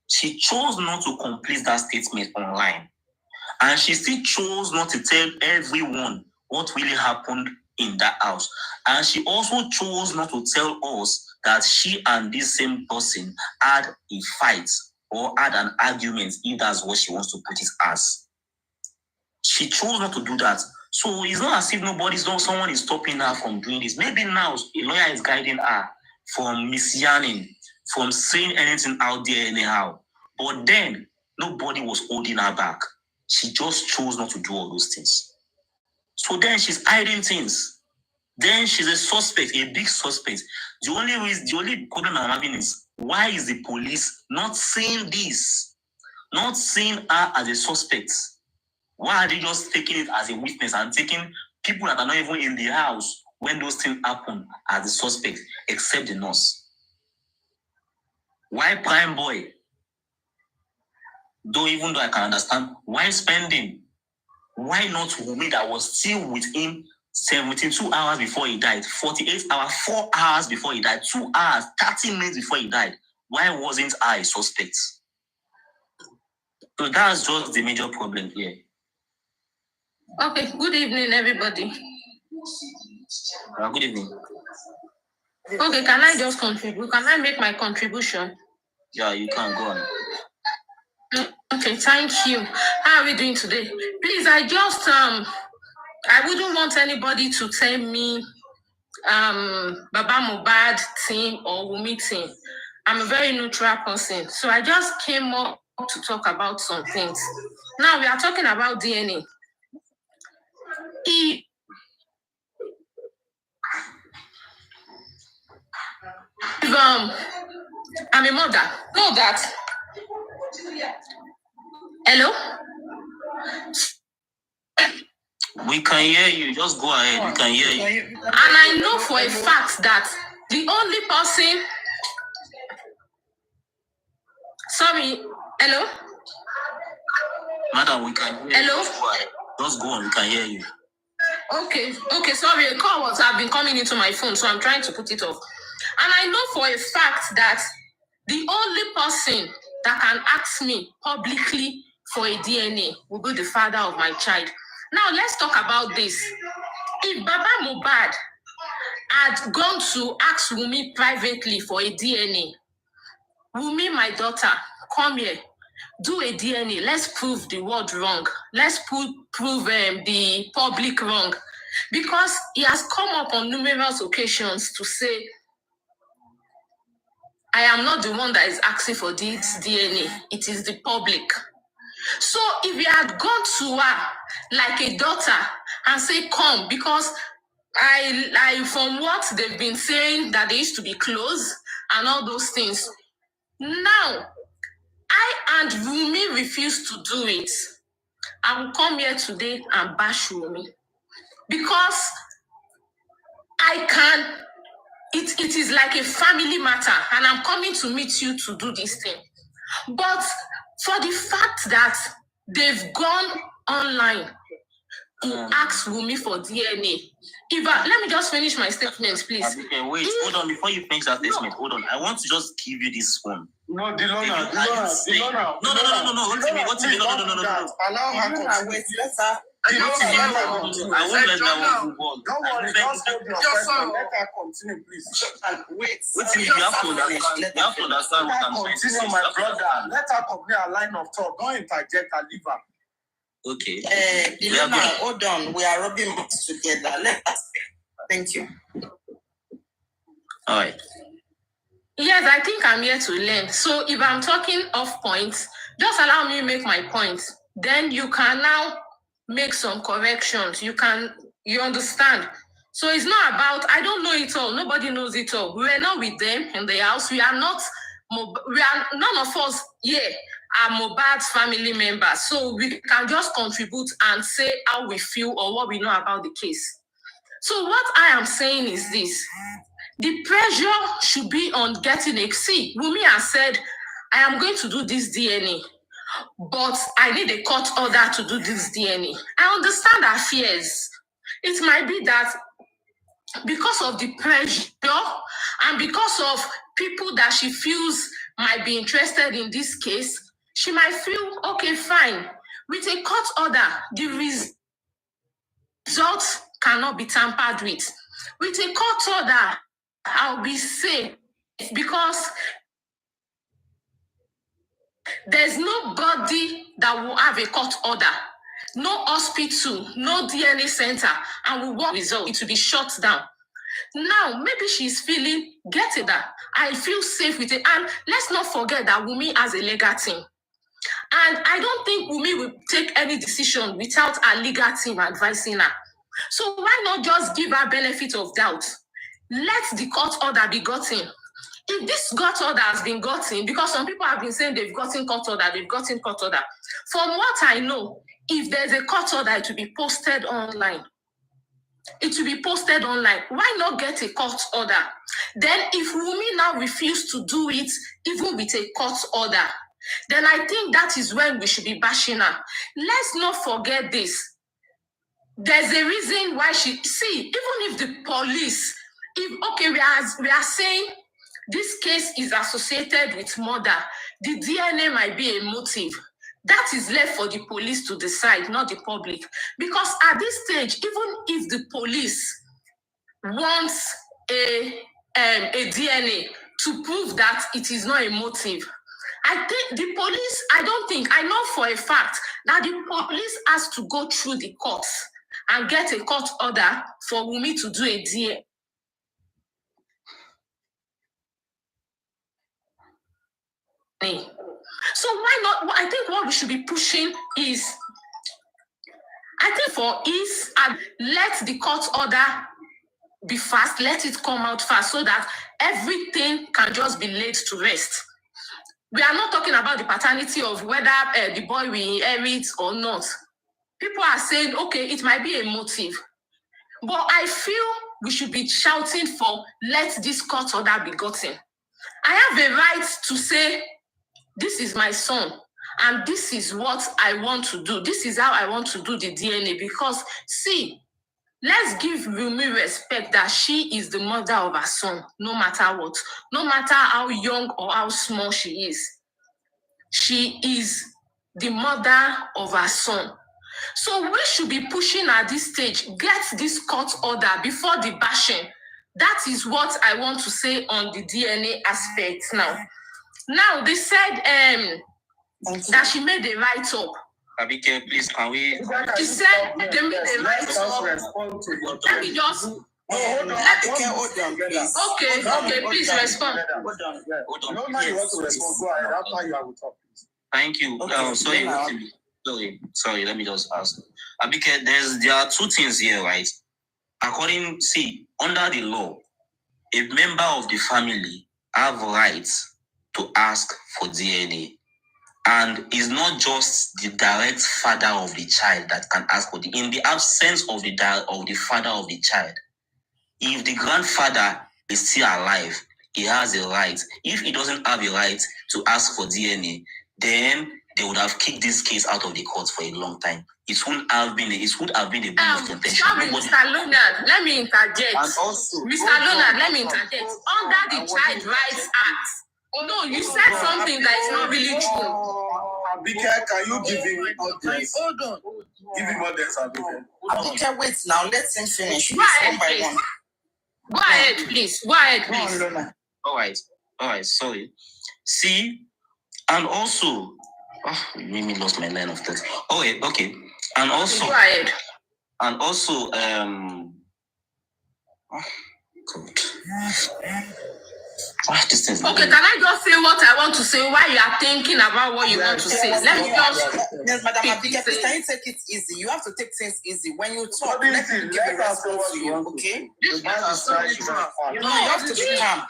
Speaker 5: She chose not to complete that statement online. And she still chose not to tell everyone what really happened in that house. And she also chose not to tell us that she and this same person had a fight or had an argument, if that's what she wants to put it as. She chose not to do that. So it's not as if someone is stopping her from doing this. Maybe now a lawyer is guiding her from misyanning, from saying anything out there anyhow. But then nobody was holding her back. She just chose not to do all those things. So then she's hiding things. Then she's a suspect, a big suspect. The only problem I'm having is, why is the police not seeing this? Not seeing her as a suspect? Why are they just taking it as a witness and taking people that are not even in the house when those things happen as the suspect, except the nurse? Why Prime Boy? Even though I can understand, why spending? Why not Wumi that was still with him 72 hours before he died, 48 hours, 4 hours before he died, 2 hours, 30 minutes before he died? Why wasn't I a suspect? So that's just the major problem here.
Speaker 7: Okay, good evening, everybody.
Speaker 5: Good evening.
Speaker 7: Okay, can I just contribute? Can I make my contribution?
Speaker 5: Yeah, you can go on.
Speaker 7: Okay, thank you. How are we doing today? Please, I wouldn't want anybody to tell me Baba Mohbad team or Wumi team. I'm a very neutral person. So I just came up to talk about some things. Now we are talking about DNA. I'm a mother. Know that. Hello?
Speaker 5: We can hear you. Just go ahead. We can hear you.
Speaker 7: And I know for a fact that the only person... Sorry. Hello?
Speaker 5: Madam, we can hear you.
Speaker 7: Hello?
Speaker 5: Just go on. We can hear you.
Speaker 7: Okay, sorry. A call have been coming into my phone, so I'm trying to put it off. And I know for a fact that the only person that can ask me publicly for a DNA will be the father of my child. Now, let's talk about this. If Baba Mohbad had gone to ask Wumi privately for a DNA, Wumi, my daughter, come here, do a DNA. Let's prove the world wrong. Let's prove the public wrong. Because he has come up on numerous occasions to say, I am not the one that is asking for this DNA. It is the public. So if he had gone to her like a daughter and say, come, because I from what they've been saying that they used to be close and all those things. Now, I and Wumi refuse to do it. I will come here today and bash Wumi. Because I can, it is like a family matter, and I'm coming to meet you to do this thing. But for the fact that they've gone online to ask Wumi for DNA, let me just finish my statement, please.
Speaker 5: Okay, wait, hold on. Before you finish that statement, hold on. I want to just give you this one.
Speaker 3: No, Dilona.
Speaker 5: No.
Speaker 3: Allow her to wait. Let her.
Speaker 5: I won't let that one move on.
Speaker 3: Don't worry, just hold your question. Let her continue, please.
Speaker 5: Wait, you have to understand. You have to understand what I'm trying to say.
Speaker 3: Continue, my brother. Let her complete her line of thought. Don't interject and leave her.
Speaker 5: Okay.
Speaker 1: Dilona, hold on. We are rubbing minds together. Let us speak. Thank you.
Speaker 5: All right.
Speaker 7: Yes, I think I'm here to learn. So if I'm talking off points, just allow me to make my point. Then you can now make some corrections. You understand. So it's not about, I don't know it all. Nobody knows it all. We are not with them in the house. None of us here are Mohbad's family members. So we can just contribute and say how we feel or what we know about the case. So what I am saying is this. The pressure should be on getting a... See, Wumi has said, I am going to do this DNA, but I need a court order to do this DNA. I understand her fears. It might be that
Speaker 6: because of the pressure and because of people that she feels might be interested in this case, she might feel, okay, fine. With a court order, the results cannot be tampered with. With a court order, I'll be safe because there's nobody that will have a court order, no hospital, no DNA center, and will want result. It will be shut down. Now, maybe she's feeling, get it that I feel safe with it. And let's not forget that Wunmi has a legal team. And I don't think Wunmi will take any decision without a legal team advising her. So why not just give her benefit of doubt? Let the court order be gotten. If this court order has been gotten, because some people have been saying they've gotten court order. From what I know, if there's a court order, it will be posted online. Why not get a court order? Then if Wunmi now refuse to do it, even with a court order, then I think that is when we should be bashing her. Let's not forget this. There's a reason why even if the police, we are saying this case is associated with murder, the DNA might be a motive. That is left for the police to decide, not the public. Because at this stage, even if the police wants a DNA to prove that it is not a motive, I think the police, I know for a fact that the police has to go through the courts and get a court order for Wunmi to do a DNA. So why not? I think what we should be pushing is, and let the court order be fast, let it come out fast so that everything can just be laid to rest. We are not talking about the paternity of whether the boy will inherit or not. People are saying, okay, it might be a motive. But I feel we should be shouting for, let this court order be gotten. I have a right to say, this is my son, and this is what I want to do. This is how I want to do the DNA. Because, let's give Wunmi respect that she is the mother of her son, no matter what. No matter how young or how small she is. She is the mother of her son. So we should be pushing at this stage, get this court order before the bashing. That is what I want to say on the DNA aspect now. Now, they said that she made a write-up.
Speaker 5: Abike, please, can we...
Speaker 6: She said they made a write-up. Let me just... Okay, please respond.
Speaker 5: Hold on.
Speaker 3: No, you want to respond. Go ahead. After you have talk, please.
Speaker 5: Thank you. Sorry, let me just ask. Abike, there are two things here, right? Under the law, a member of the family have rights to ask for DNA. And it's not just the direct father of the child that can ask for in the absence of the father of the child. If the grandfather is still alive, he has a right. If he doesn't have a right to ask for DNA, then they would have kicked this case out of the court for a long time. It would have been a bill of contention.
Speaker 6: Sorry, Mr. Leonard, let me interject.
Speaker 3: And also,
Speaker 6: Mr. Leonard, let me interject. Under the Child Rights Act, no, you said something that is not really true.
Speaker 3: Abike, can you give him audience?
Speaker 2: Hold on.
Speaker 3: Give him audience, Abike.
Speaker 2: Abike, wait now. Let him finish.
Speaker 6: Go ahead,
Speaker 2: one by
Speaker 6: please.
Speaker 2: one.
Speaker 6: Go ahead, please. Go ahead, please.
Speaker 5: All right. Sorry. And also, you made me lost my line of thought. Okay. And also,
Speaker 6: go ahead.
Speaker 5: And also,
Speaker 6: Okay, can I just say what I want to say while you are thinking about what you want to say? Let me just...
Speaker 2: Yes, Madam Abike, please, can you take it easy? You have to take things easy. When you talk, let me give a response to you, okay? No, you have to be calm.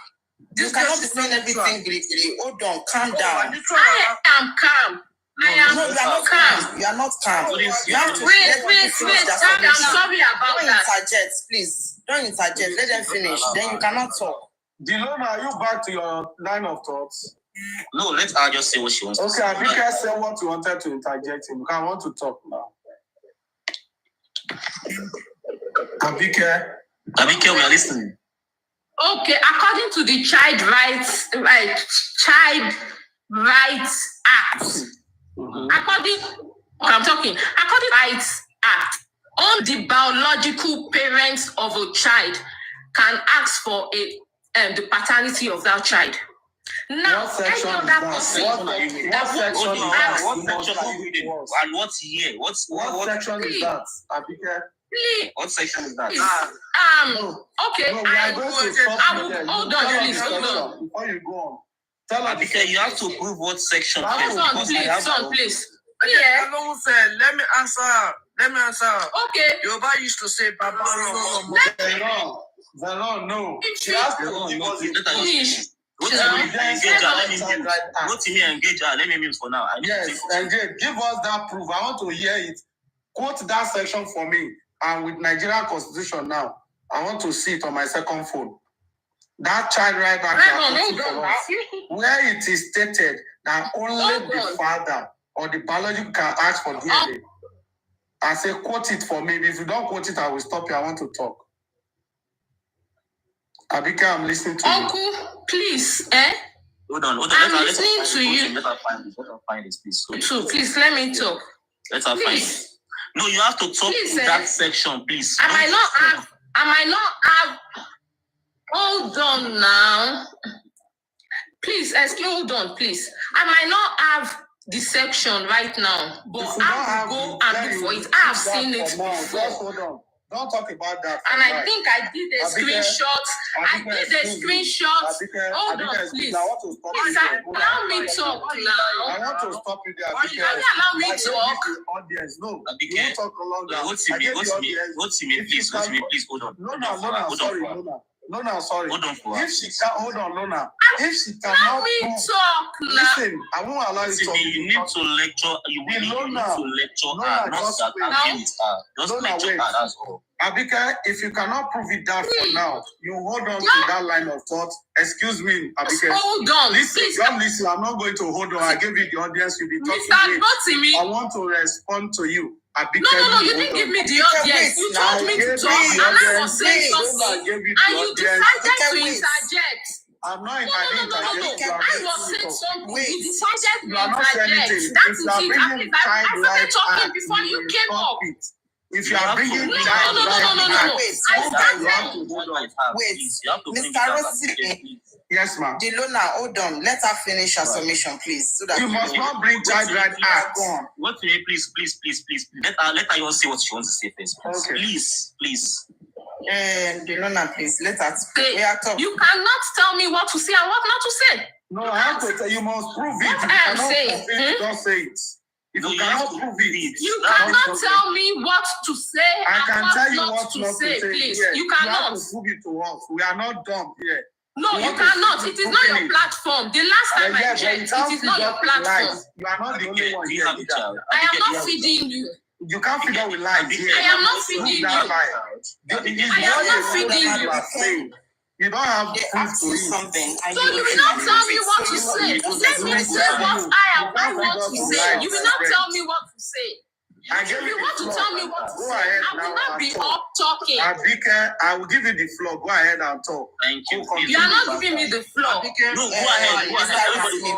Speaker 2: You cannot be saying everything quickly. Hold on, calm down.
Speaker 6: I am calm.
Speaker 2: No, you are not calm. You are not calm. You have to
Speaker 6: wait. I'm sorry about that.
Speaker 2: Don't interject, please. Don't interject. Let them finish. Then you cannot talk.
Speaker 3: Diloma, are you back to your line of thoughts?
Speaker 5: No, let her just say what she wants to say.
Speaker 3: Okay, Abike said what you wanted to interject in. I want to talk now. Abike,
Speaker 5: Abike, we are listening.
Speaker 7: Okay, according to the Child Rights Act, according to Rights Act, all the biological parents of a child can ask for the paternity of that child. Now,
Speaker 2: what section is that? What section
Speaker 5: and what year? What
Speaker 2: section is that? Abike?
Speaker 7: Please.
Speaker 5: What section is that?
Speaker 7: Okay.
Speaker 2: No, we are going to stop you there.
Speaker 7: Hold on, please. Hold on.
Speaker 2: Before you go on. Tell us.
Speaker 5: Abike, you have to prove what section.
Speaker 7: Hold on, please.
Speaker 2: Yeah. Let me answer.
Speaker 7: Okay.
Speaker 2: Yoruba used to say, Baba, no. She has to give us
Speaker 7: Finish.
Speaker 5: Let me mute for now.
Speaker 2: Yes, engage. Give us that proof. I want to hear it. Quote that section for me. And with Nigerian Constitution now, I want to see it on my second phone. That Child Right Act, where it is stated that only the father or the biological can ask for DNA. I say, quote it for me. If you don't quote it, I will stop you. I want to talk. Abike, I'm listening to
Speaker 7: Uncle, you. Please,
Speaker 5: Hold on.
Speaker 7: I'm listening to you.
Speaker 5: Let her find this, please.
Speaker 7: Please, let me talk.
Speaker 5: Let her find it. No, you have to talk to that section, please. I might not have.
Speaker 7: Hold on now. Please, hold on, please. I might not have the section right now, but I will go and look for it. I have seen it before.
Speaker 2: Just hold on. Don't talk about that.
Speaker 7: And I think I did a screenshot. Hold on, please. Please allow me talk now.
Speaker 2: I want to stop you there.
Speaker 7: Can you allow me talk?
Speaker 2: No,
Speaker 5: Abike,
Speaker 2: you talk along that.
Speaker 5: What's me, please, hold on.
Speaker 2: Lona, sorry.
Speaker 5: Hold on for
Speaker 2: if she can, hold on, Lona. If she cannot
Speaker 7: let me talk now.
Speaker 2: Listen, I won't allow you to talk.
Speaker 5: You need to lecture. You need to lecture. Not that just lecture her. That's all.
Speaker 2: Abike, if you cannot prove it that for now, you hold on to that line of thought. Excuse me, Abike.
Speaker 7: Hold on.
Speaker 2: Listen, listen. I'm not going to hold on. I gave you the audience. You'll be talking. I want to respond to you. Abike,
Speaker 7: no, you didn't give me the audience. You told me to talk, and I was saying something, and you decided to interject.
Speaker 2: I'm not
Speaker 7: interjecting. No. I was saying something. You decided to
Speaker 2: interject.
Speaker 7: That is it. I started talking before you came up.
Speaker 2: If you are bringing
Speaker 7: no.
Speaker 2: Wait,
Speaker 1: Mr. Rossi.
Speaker 2: Yes, ma'am.
Speaker 1: Delona, hold on. Let her finish her submission, please. So that
Speaker 2: you must not bring Child Right Act.
Speaker 5: What to me, please. Let her just say what she wants to say first.
Speaker 2: Okay.
Speaker 5: Please.
Speaker 1: Delona, please. Let her speak.
Speaker 7: You cannot tell me what to say and what not to say.
Speaker 2: No, I have to tell you. Must prove it.
Speaker 7: What I am saying.
Speaker 2: Don't say it. If you cannot prove it,
Speaker 7: you cannot tell me what to say.
Speaker 2: I can tell you what
Speaker 7: not to say. Please,
Speaker 2: yes.
Speaker 7: you cannot.
Speaker 2: You have to prove it to us. We are not dumb here.
Speaker 7: No, you cannot. It is not your platform. The last time I checked, it is not your platform.
Speaker 2: You are not the only one here.
Speaker 7: I am not feeding you.
Speaker 2: You can't feed her with lies here.
Speaker 7: I am not feeding you. I am not feeding you.
Speaker 2: You don't have proof to it.
Speaker 1: Something.
Speaker 7: So you will not tell me what to say. Let me say what I want to say. You will not tell me what to say. If you want to tell me what to say, I will not be up talking.
Speaker 2: Abike, I will give you the floor. Go ahead and talk.
Speaker 5: Thank you.
Speaker 7: You are not giving me the floor.
Speaker 5: No, go ahead.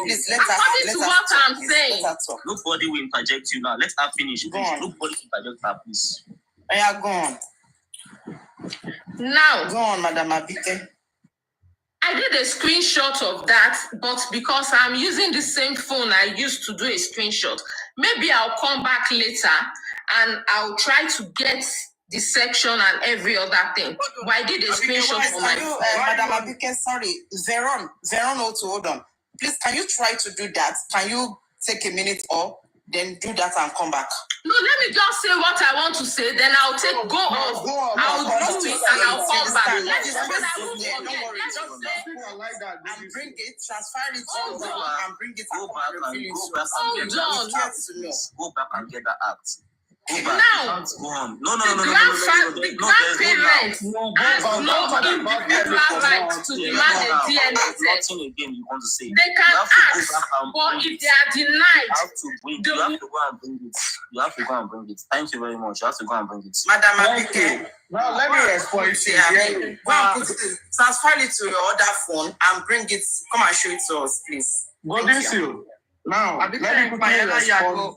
Speaker 1: Please,
Speaker 7: according to what I'm saying.
Speaker 5: Nobody will interject you now. Let her finish. Nobody will interject her, please.
Speaker 1: Go on.
Speaker 7: Now,
Speaker 1: go on, Madam Abike.
Speaker 7: I did a screenshot of that, but because I'm using the same phone I used to do a screenshot, maybe I'll come back later and I'll try to get the section and every other thing. But I did a screenshot for my phone.
Speaker 1: Madam Abike, sorry, Veron, also hold on. Please, can you try to do that? Can you take a minute or then do that and come back?
Speaker 7: No, let me just say what I want to say, then I'll go off. I'll do it and I'll come back.
Speaker 1: And bring it, transfer it and bring it.
Speaker 5: Go back and get that act. Go back.
Speaker 7: Now,
Speaker 5: You can't go on. No.
Speaker 7: the
Speaker 5: There's
Speaker 7: grandparents
Speaker 5: no
Speaker 7: has no individual right to demand a DNA
Speaker 5: There's
Speaker 7: test.
Speaker 5: nothing again you want to say.
Speaker 7: They can
Speaker 5: You have to go
Speaker 7: ask,
Speaker 5: back and
Speaker 7: but
Speaker 5: bring
Speaker 7: if
Speaker 5: it.
Speaker 7: they are denied,
Speaker 5: You have to go and bring it. You have to go and bring it. Thank you very much. You have to go and bring it.
Speaker 1: Madam
Speaker 2: Thank
Speaker 1: Abike,
Speaker 2: you. Now let me explain to you.
Speaker 1: go and transfer it to your other phone and bring it. Come and show it to us, please.
Speaker 2: Golden Seal. Now, let me quickly respond.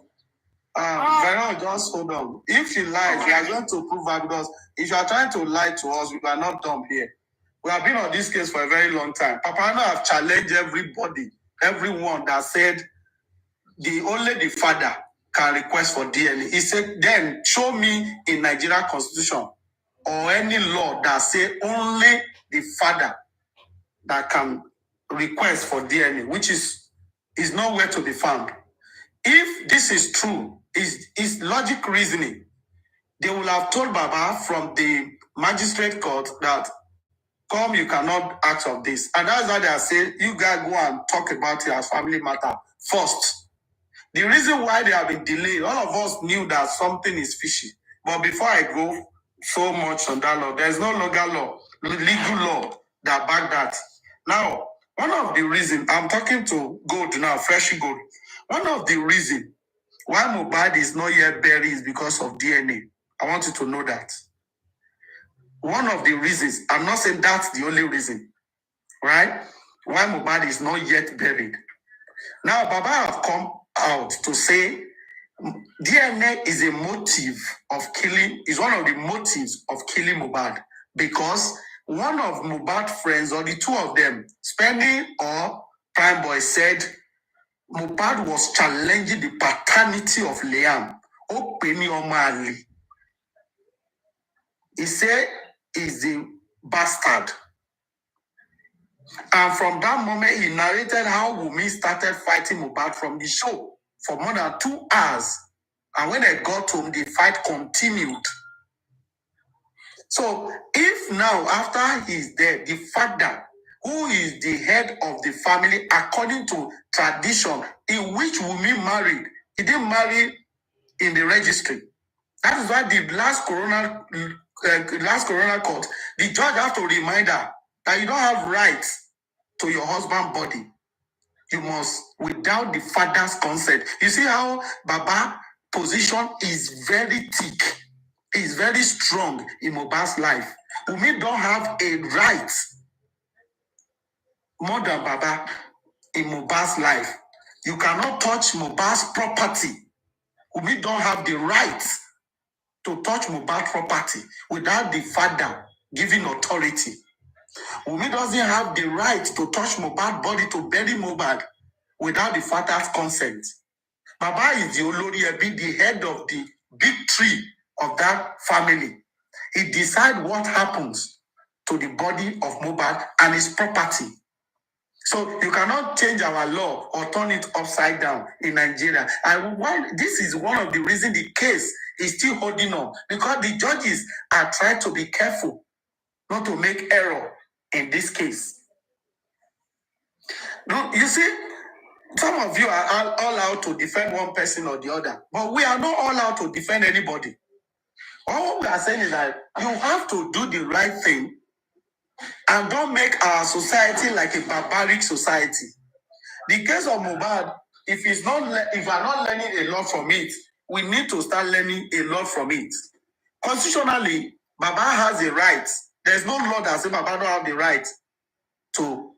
Speaker 2: Veron, just hold on. If she lies, we are going to prove her, because if you are trying to lie to us, we are not dumb here. We have been on this case for a very long time. Papa Anna have challenged everyone that said only the father can request for DNA. He said, then show me in Nigeria constitution or any law that say only the father that can request for DNA, which is nowhere to be found. If this is true, is logic reasoning, they will have told Baba from the magistrate court that, come, you cannot ask of this. And that's why they are saying, you guys go and talk about it as family matter first. The reason why they have been delayed, all of us knew that something is fishy. But before I go so much on that law, there's no legal law that back that. Now, one of the reasons, I'm talking to Gold now, Freshy Gold. One of the reasons why Mohbad is not yet buried is because of DNA. I want you to know that. One of the reasons, I'm not saying that's the only reason, right? Why Mohbad is not yet buried. Now, Baba have come out to say DNA is a motive of killing, is one of the motives of killing Mohbad, because one of Mohbad's friends, or the two of them, Spending or Prime Boy, said Mohbad was challenging the paternity of Liam. He said he's a bastard. And from that moment, he narrated how Wunmi started fighting Mohbad from the show for more than 2 hours. And when they got home, the fight continued. So if now, after he's dead, the father, who is the head of the family, according to tradition, in which Wunmi married, he didn't marry in the registry. That is why the last corona court, the judge have to remind her that you don't have rights to your husband's body. You must, without the father's consent. You see how Baba's position is very thick, is very strong in Mohbad's life. Wunmi don't have a right more than Baba in Mohbad's life. You cannot touch Mohbad's property. Wunmi don't have the right to touch Mohbad's property without the father giving authority. Wunmi doesn't have the right to touch Mohbad's body, to bury Mohbad without the father's consent. Baba is the Olori Ebi, the head of the big tree of that family. He decides what happens to the body of Mohbad and his property. So you cannot change our law or turn it upside down in Nigeria. And this is one of the reasons the case is still holding on, because the judges are trying to be careful not to make error in this case. No, you see, some of you are all out to defend one person or the other, but we are not all out to defend anybody. All we are saying is that you have to do the right thing and don't make our society like a barbaric society. The case of Mohbad, if we are not learning a lot from it, we need to start learning a lot from it. Constitutionally, Baba has a right. There's no law that says Baba don't have the right to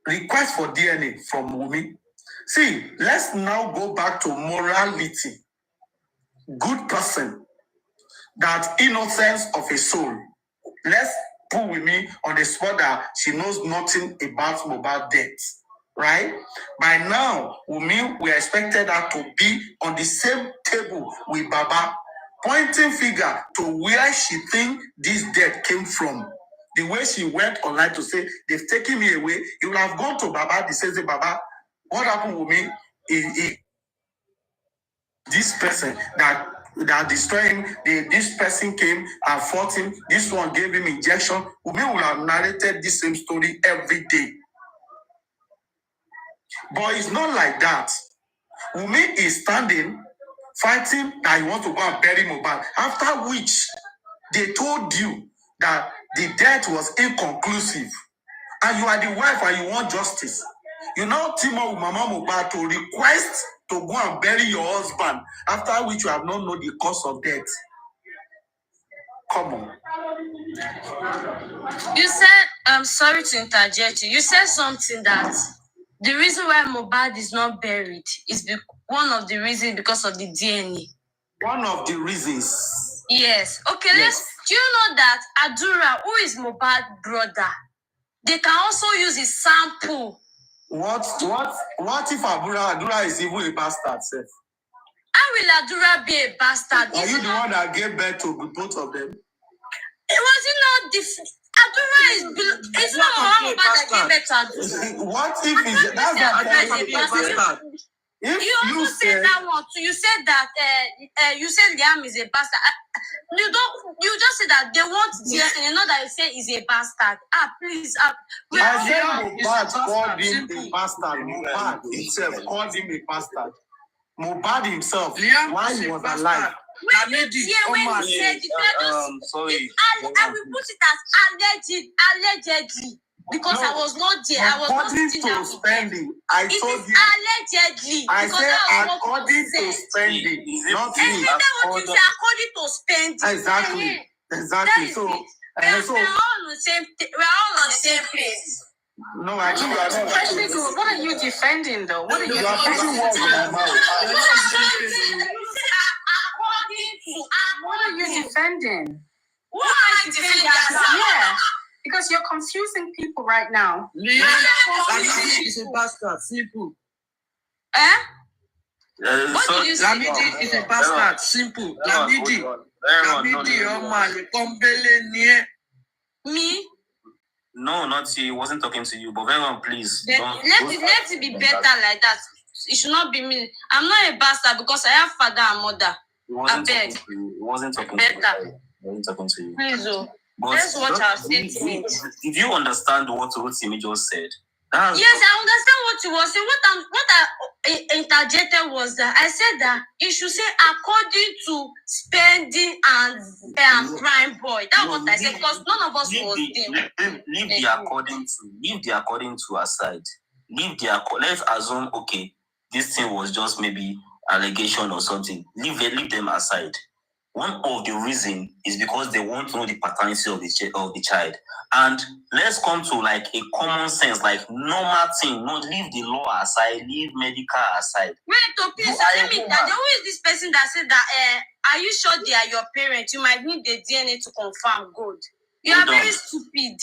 Speaker 2: request for DNA from Wunmi. See, let's now go back to morality. Good person, that innocence of a soul. Let's put with me on the spot that she knows nothing about Mohbad's death. Right? By now, Wunmi, we expected her to be on the same table with Baba, pointing finger to where she think this death came from. The way she went online to say, they've taken me away, he would have gone to Baba, they say, Baba, what happened with me is this person that destroyed him, this person came and fought him, this one gave him injection. Wunmi would have narrated the same story every day. But it's not like that. Wunmi is standing fighting that you want to go and bury Mohbad, after which they told you that the death was inconclusive, and you are the wife and you want justice. You now team up with Mama Mohbad to request to go and bury your husband, after which you have not known the cause of death. Come on.
Speaker 7: You said, I'm sorry to interject you. You said something that the reason why Mohbad is not buried is one of the reasons because of the DNA.
Speaker 2: One of the reasons.
Speaker 7: Yes. Okay,
Speaker 2: Yes.
Speaker 7: do you know that Adura, who is Mohbad's brother, they can also use his sample.
Speaker 2: What if Adura is even a bastard, sir?
Speaker 7: How will Adura be a bastard?
Speaker 2: Are you the one that gave birth to both of them?
Speaker 7: It was not Adura is it's not Mohbad that gave birth to Adura.
Speaker 2: What if it's that's not
Speaker 7: You also said that one too. You said that you said Liam is a bastard. You just said that they want DNA, not that you say he's a bastard. Please.
Speaker 2: I said Mohbad called him a bastard. Mohbad himself called him a bastard. Mohbad himself, while he was alive.
Speaker 7: When he said
Speaker 5: sorry.
Speaker 7: I will put it as allegedly. Because I was not there. I was not
Speaker 2: according to spending. I told you.
Speaker 7: Allegedly.
Speaker 2: I said according to spending. Not
Speaker 7: every time what you say according to spending.
Speaker 2: Exactly. So
Speaker 7: we're all on the same place.
Speaker 2: No, I think we are not.
Speaker 6: What are you defending though? What are you
Speaker 2: putting words in my mouth.
Speaker 6: What are you defending?
Speaker 7: What am I defending?
Speaker 6: Yeah. Because you're confusing people right now.
Speaker 2: Lamidi is a bastard. Simple.
Speaker 7: What did you say?
Speaker 2: Lamidi is a bastard. Simple. Lamidi,
Speaker 7: me?
Speaker 5: No, not you. He wasn't talking to you. But very well, please.
Speaker 7: Let it be better like that. It should not be me. I'm not a bastard because I have father and mother. I beg.
Speaker 5: He wasn't talking
Speaker 7: to
Speaker 5: you. He wasn't talking to you.
Speaker 7: Please,
Speaker 5: but
Speaker 7: let's watch our statement.
Speaker 5: Did you understand what Rotimi just said?
Speaker 7: Yes, I understand what you were saying. What I interjected was that I said that it should say according to spending and prime boy. That was what I said because none of us was there.
Speaker 5: Leave the according to aside. Let's assume this thing was just maybe allegation or something. Leave them aside. One of the reasons is because they want to know the paternity of the child. And let's come to like a common sense, like normal thing. Not leave the law aside, leave medical aside.
Speaker 7: Wait, please tell me that who is this person that said that are you sure they are your parents? You might need the DNA to confirm. Good. You are very stupid.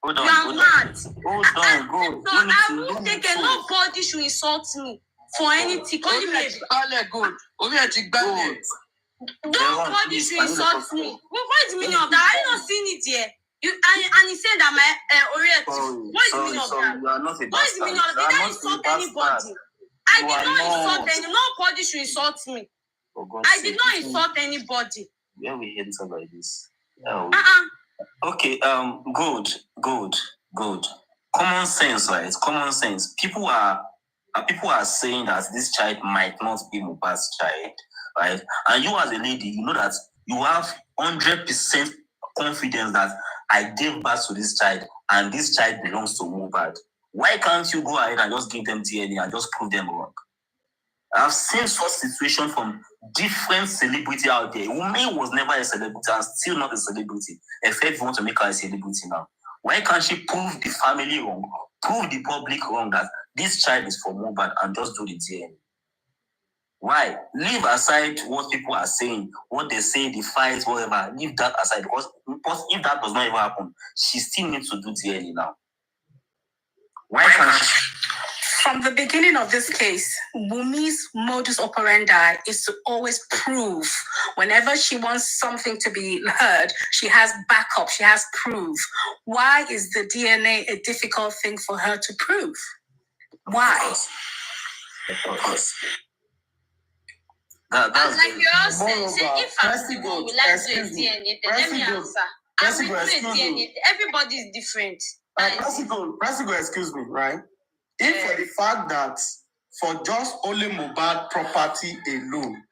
Speaker 7: You are mad.
Speaker 5: Hold on, go.
Speaker 7: I will take it. Nobody should insult me for anything. Nobody should insult me. What is the meaning of that? Are you not seeing it here? And he said that my what is the meaning of that? What is the meaning of that? Did I insult anybody? I did not insult anyone. Nobody should insult me. I did not insult anybody.
Speaker 5: Where we hear something like this? Okay, good. Common sense, right? Common sense. People are saying that this child might not be Mohbad's child, right? And you as a lady, you know that you have 100% confidence that I gave birth to this child and this child belongs to Mohbad. Why can't you go ahead and just give them DNA and just prove them wrong? I've seen such situations from different celebrities out there. Umi was never a celebrity and still not a celebrity. Except you want to make her a celebrity now. Why can't she prove the family wrong, prove the public wrong that this child is for Mohbad and just do the DNA? Why? Leave aside what people are saying, what they say, the fights, whatever. Leave that aside because if that does not ever happen, she still needs to do DNA now. Why can't she?
Speaker 6: From the beginning of this case, Wumi's modus operandi is to always prove. Whenever she wants something to be heard, she has backup, she has proof. Why is the DNA a difficult thing for her to prove? Why?
Speaker 7: That's like you're all saying, if I'm good, we like to do DNA, then let me answer. I will do DNA. Everybody is different.
Speaker 2: Presigo, excuse me, right? If for the fact that for just only Mohbad property alone,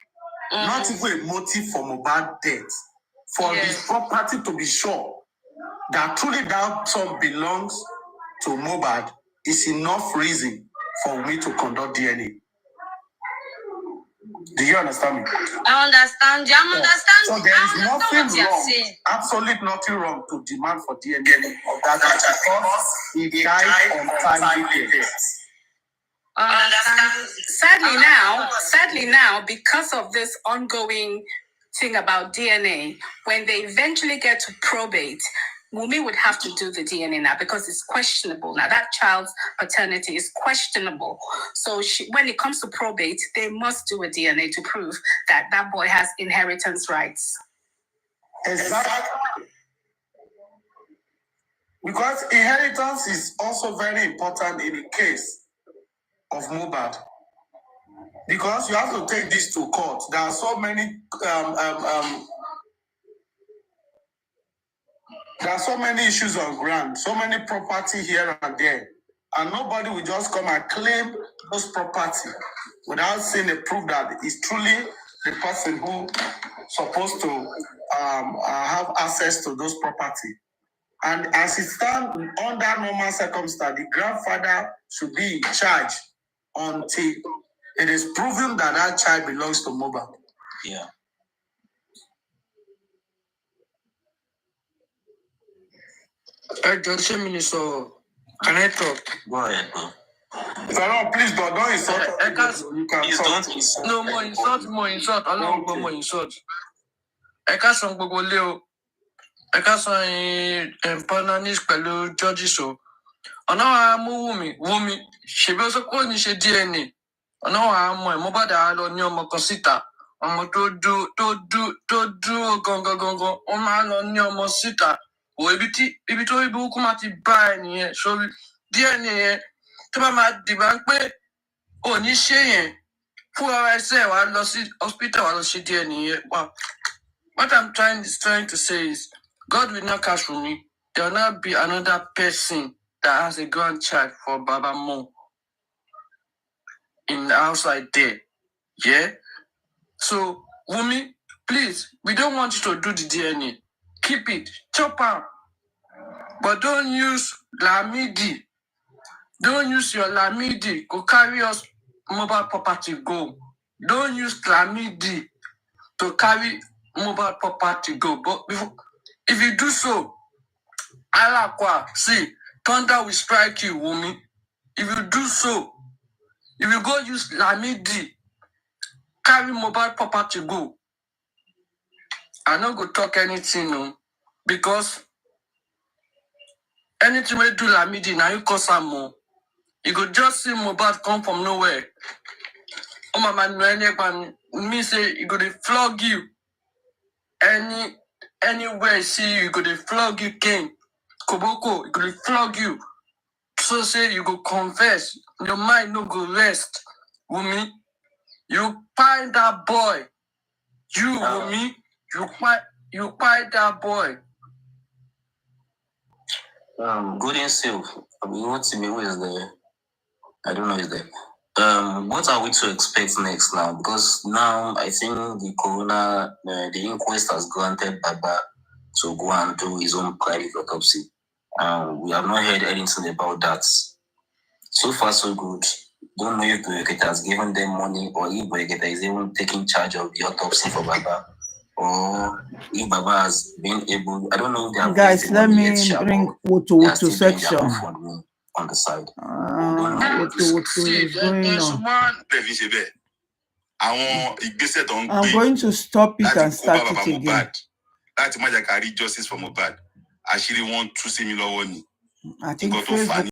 Speaker 2: not even a motive for Mohbad death. For his property to be sure that truly that son belongs to Mohbad is enough reason for me to conduct DNA. Do you understand me?
Speaker 7: I understand. I understand.
Speaker 2: So there is nothing wrong,
Speaker 7: saying.
Speaker 2: absolutely nothing wrong to demand for DNA of that because he died on time.
Speaker 8: Sadly now, because of this ongoing thing about DNA, when they eventually get to probate, Wumi would have to do the DNA now because it's questionable. Now that child's paternity is questionable. So when it comes to probate, they must do a DNA to prove that that boy has inheritance rights.
Speaker 2: Exactly. Because inheritance is also very important in the case of Mohbad. Because you have to take this to court. There are so many there are so many issues on ground, so many property here and there, and nobody will just come and claim those property without seeing a proof that it's truly the person who supposed to have access to those property. And as it stands under normal circumstances, the grandfather should be in charge until it is proven that that child belongs to Mohbad.
Speaker 5: Yeah.
Speaker 9: Just a minute, so can I talk?
Speaker 5: Go ahead, bro.
Speaker 2: No, please don't insult. You can
Speaker 5: Please
Speaker 2: talk.
Speaker 5: don't insult.
Speaker 9: No, more insult. I don't want more insult. I can't song gbogbo lé o. I can't song partners pẹ̀lú judges o. Ọ̀nà wa mú Wumi. Ṣèbí ó sọ pé ó ní ṣe DNA. Ọ̀nà wa mú ẹ̀ Mohbad á lọ ní ọmọ kan síta. Ọmọ tó dúró gangan. Ó máa lọ ní ọmọ síta. Wo ibi tó ibi kú máa ti bá ẹ nìyẹn. Sórí DNA yẹn tó bá máa dìbà ń pé ò ní ṣe yẹn. Fún ara ẹsẹ̀ wa lọ sí hospital wa lọ ṣe DNA yẹn. Wow. What I'm trying to say is, God will not catch me. There will not be another person that has a grandchild for Baba Mo in the outside there. Yeah? So, Wumi, please, we don't want you to do the DNA. Keep it. Chop out. But don't use Lamidi. Don't use your Lamidi. Go carry us mobile property go. Don't use Lamidi to carry mobile property go. But if you do so, Alakwa, see, thunder will strike you, Wumi. If you do so, if you go use Lamidi, carry mobile property go. I not go talk anything, no, because anything we do Lamidi, now you cause some more. You could just see mobile come from nowhere. Oh my man, me say you go to flog you. Anywhere see you go to flog you, King. Koboko, you go to flog you. So say you go confess. Your mind no go rest. Wumi, you find that boy. You, Wumi, you find that boy.
Speaker 5: Golden Silk. What's who is there? I don't know who's there. What are we to expect next now? Because now I think the coroner, the inquest has granted Baba to go and do his own private autopsy. We have not heard anything about that. So far, so good. Don't know if Boyeketa has given them money or if Boyeketa is even taking charge of the autopsy for Baba. Or if Baba has been able, I don't know if they have.
Speaker 10: Guys, let me bring Woto section.
Speaker 5: On the side.
Speaker 10: Woto is going on. I'm going to stop it and start it again.
Speaker 11: That's why I carry justice for Mohbad. I actually want to see me.
Speaker 10: I think Facebook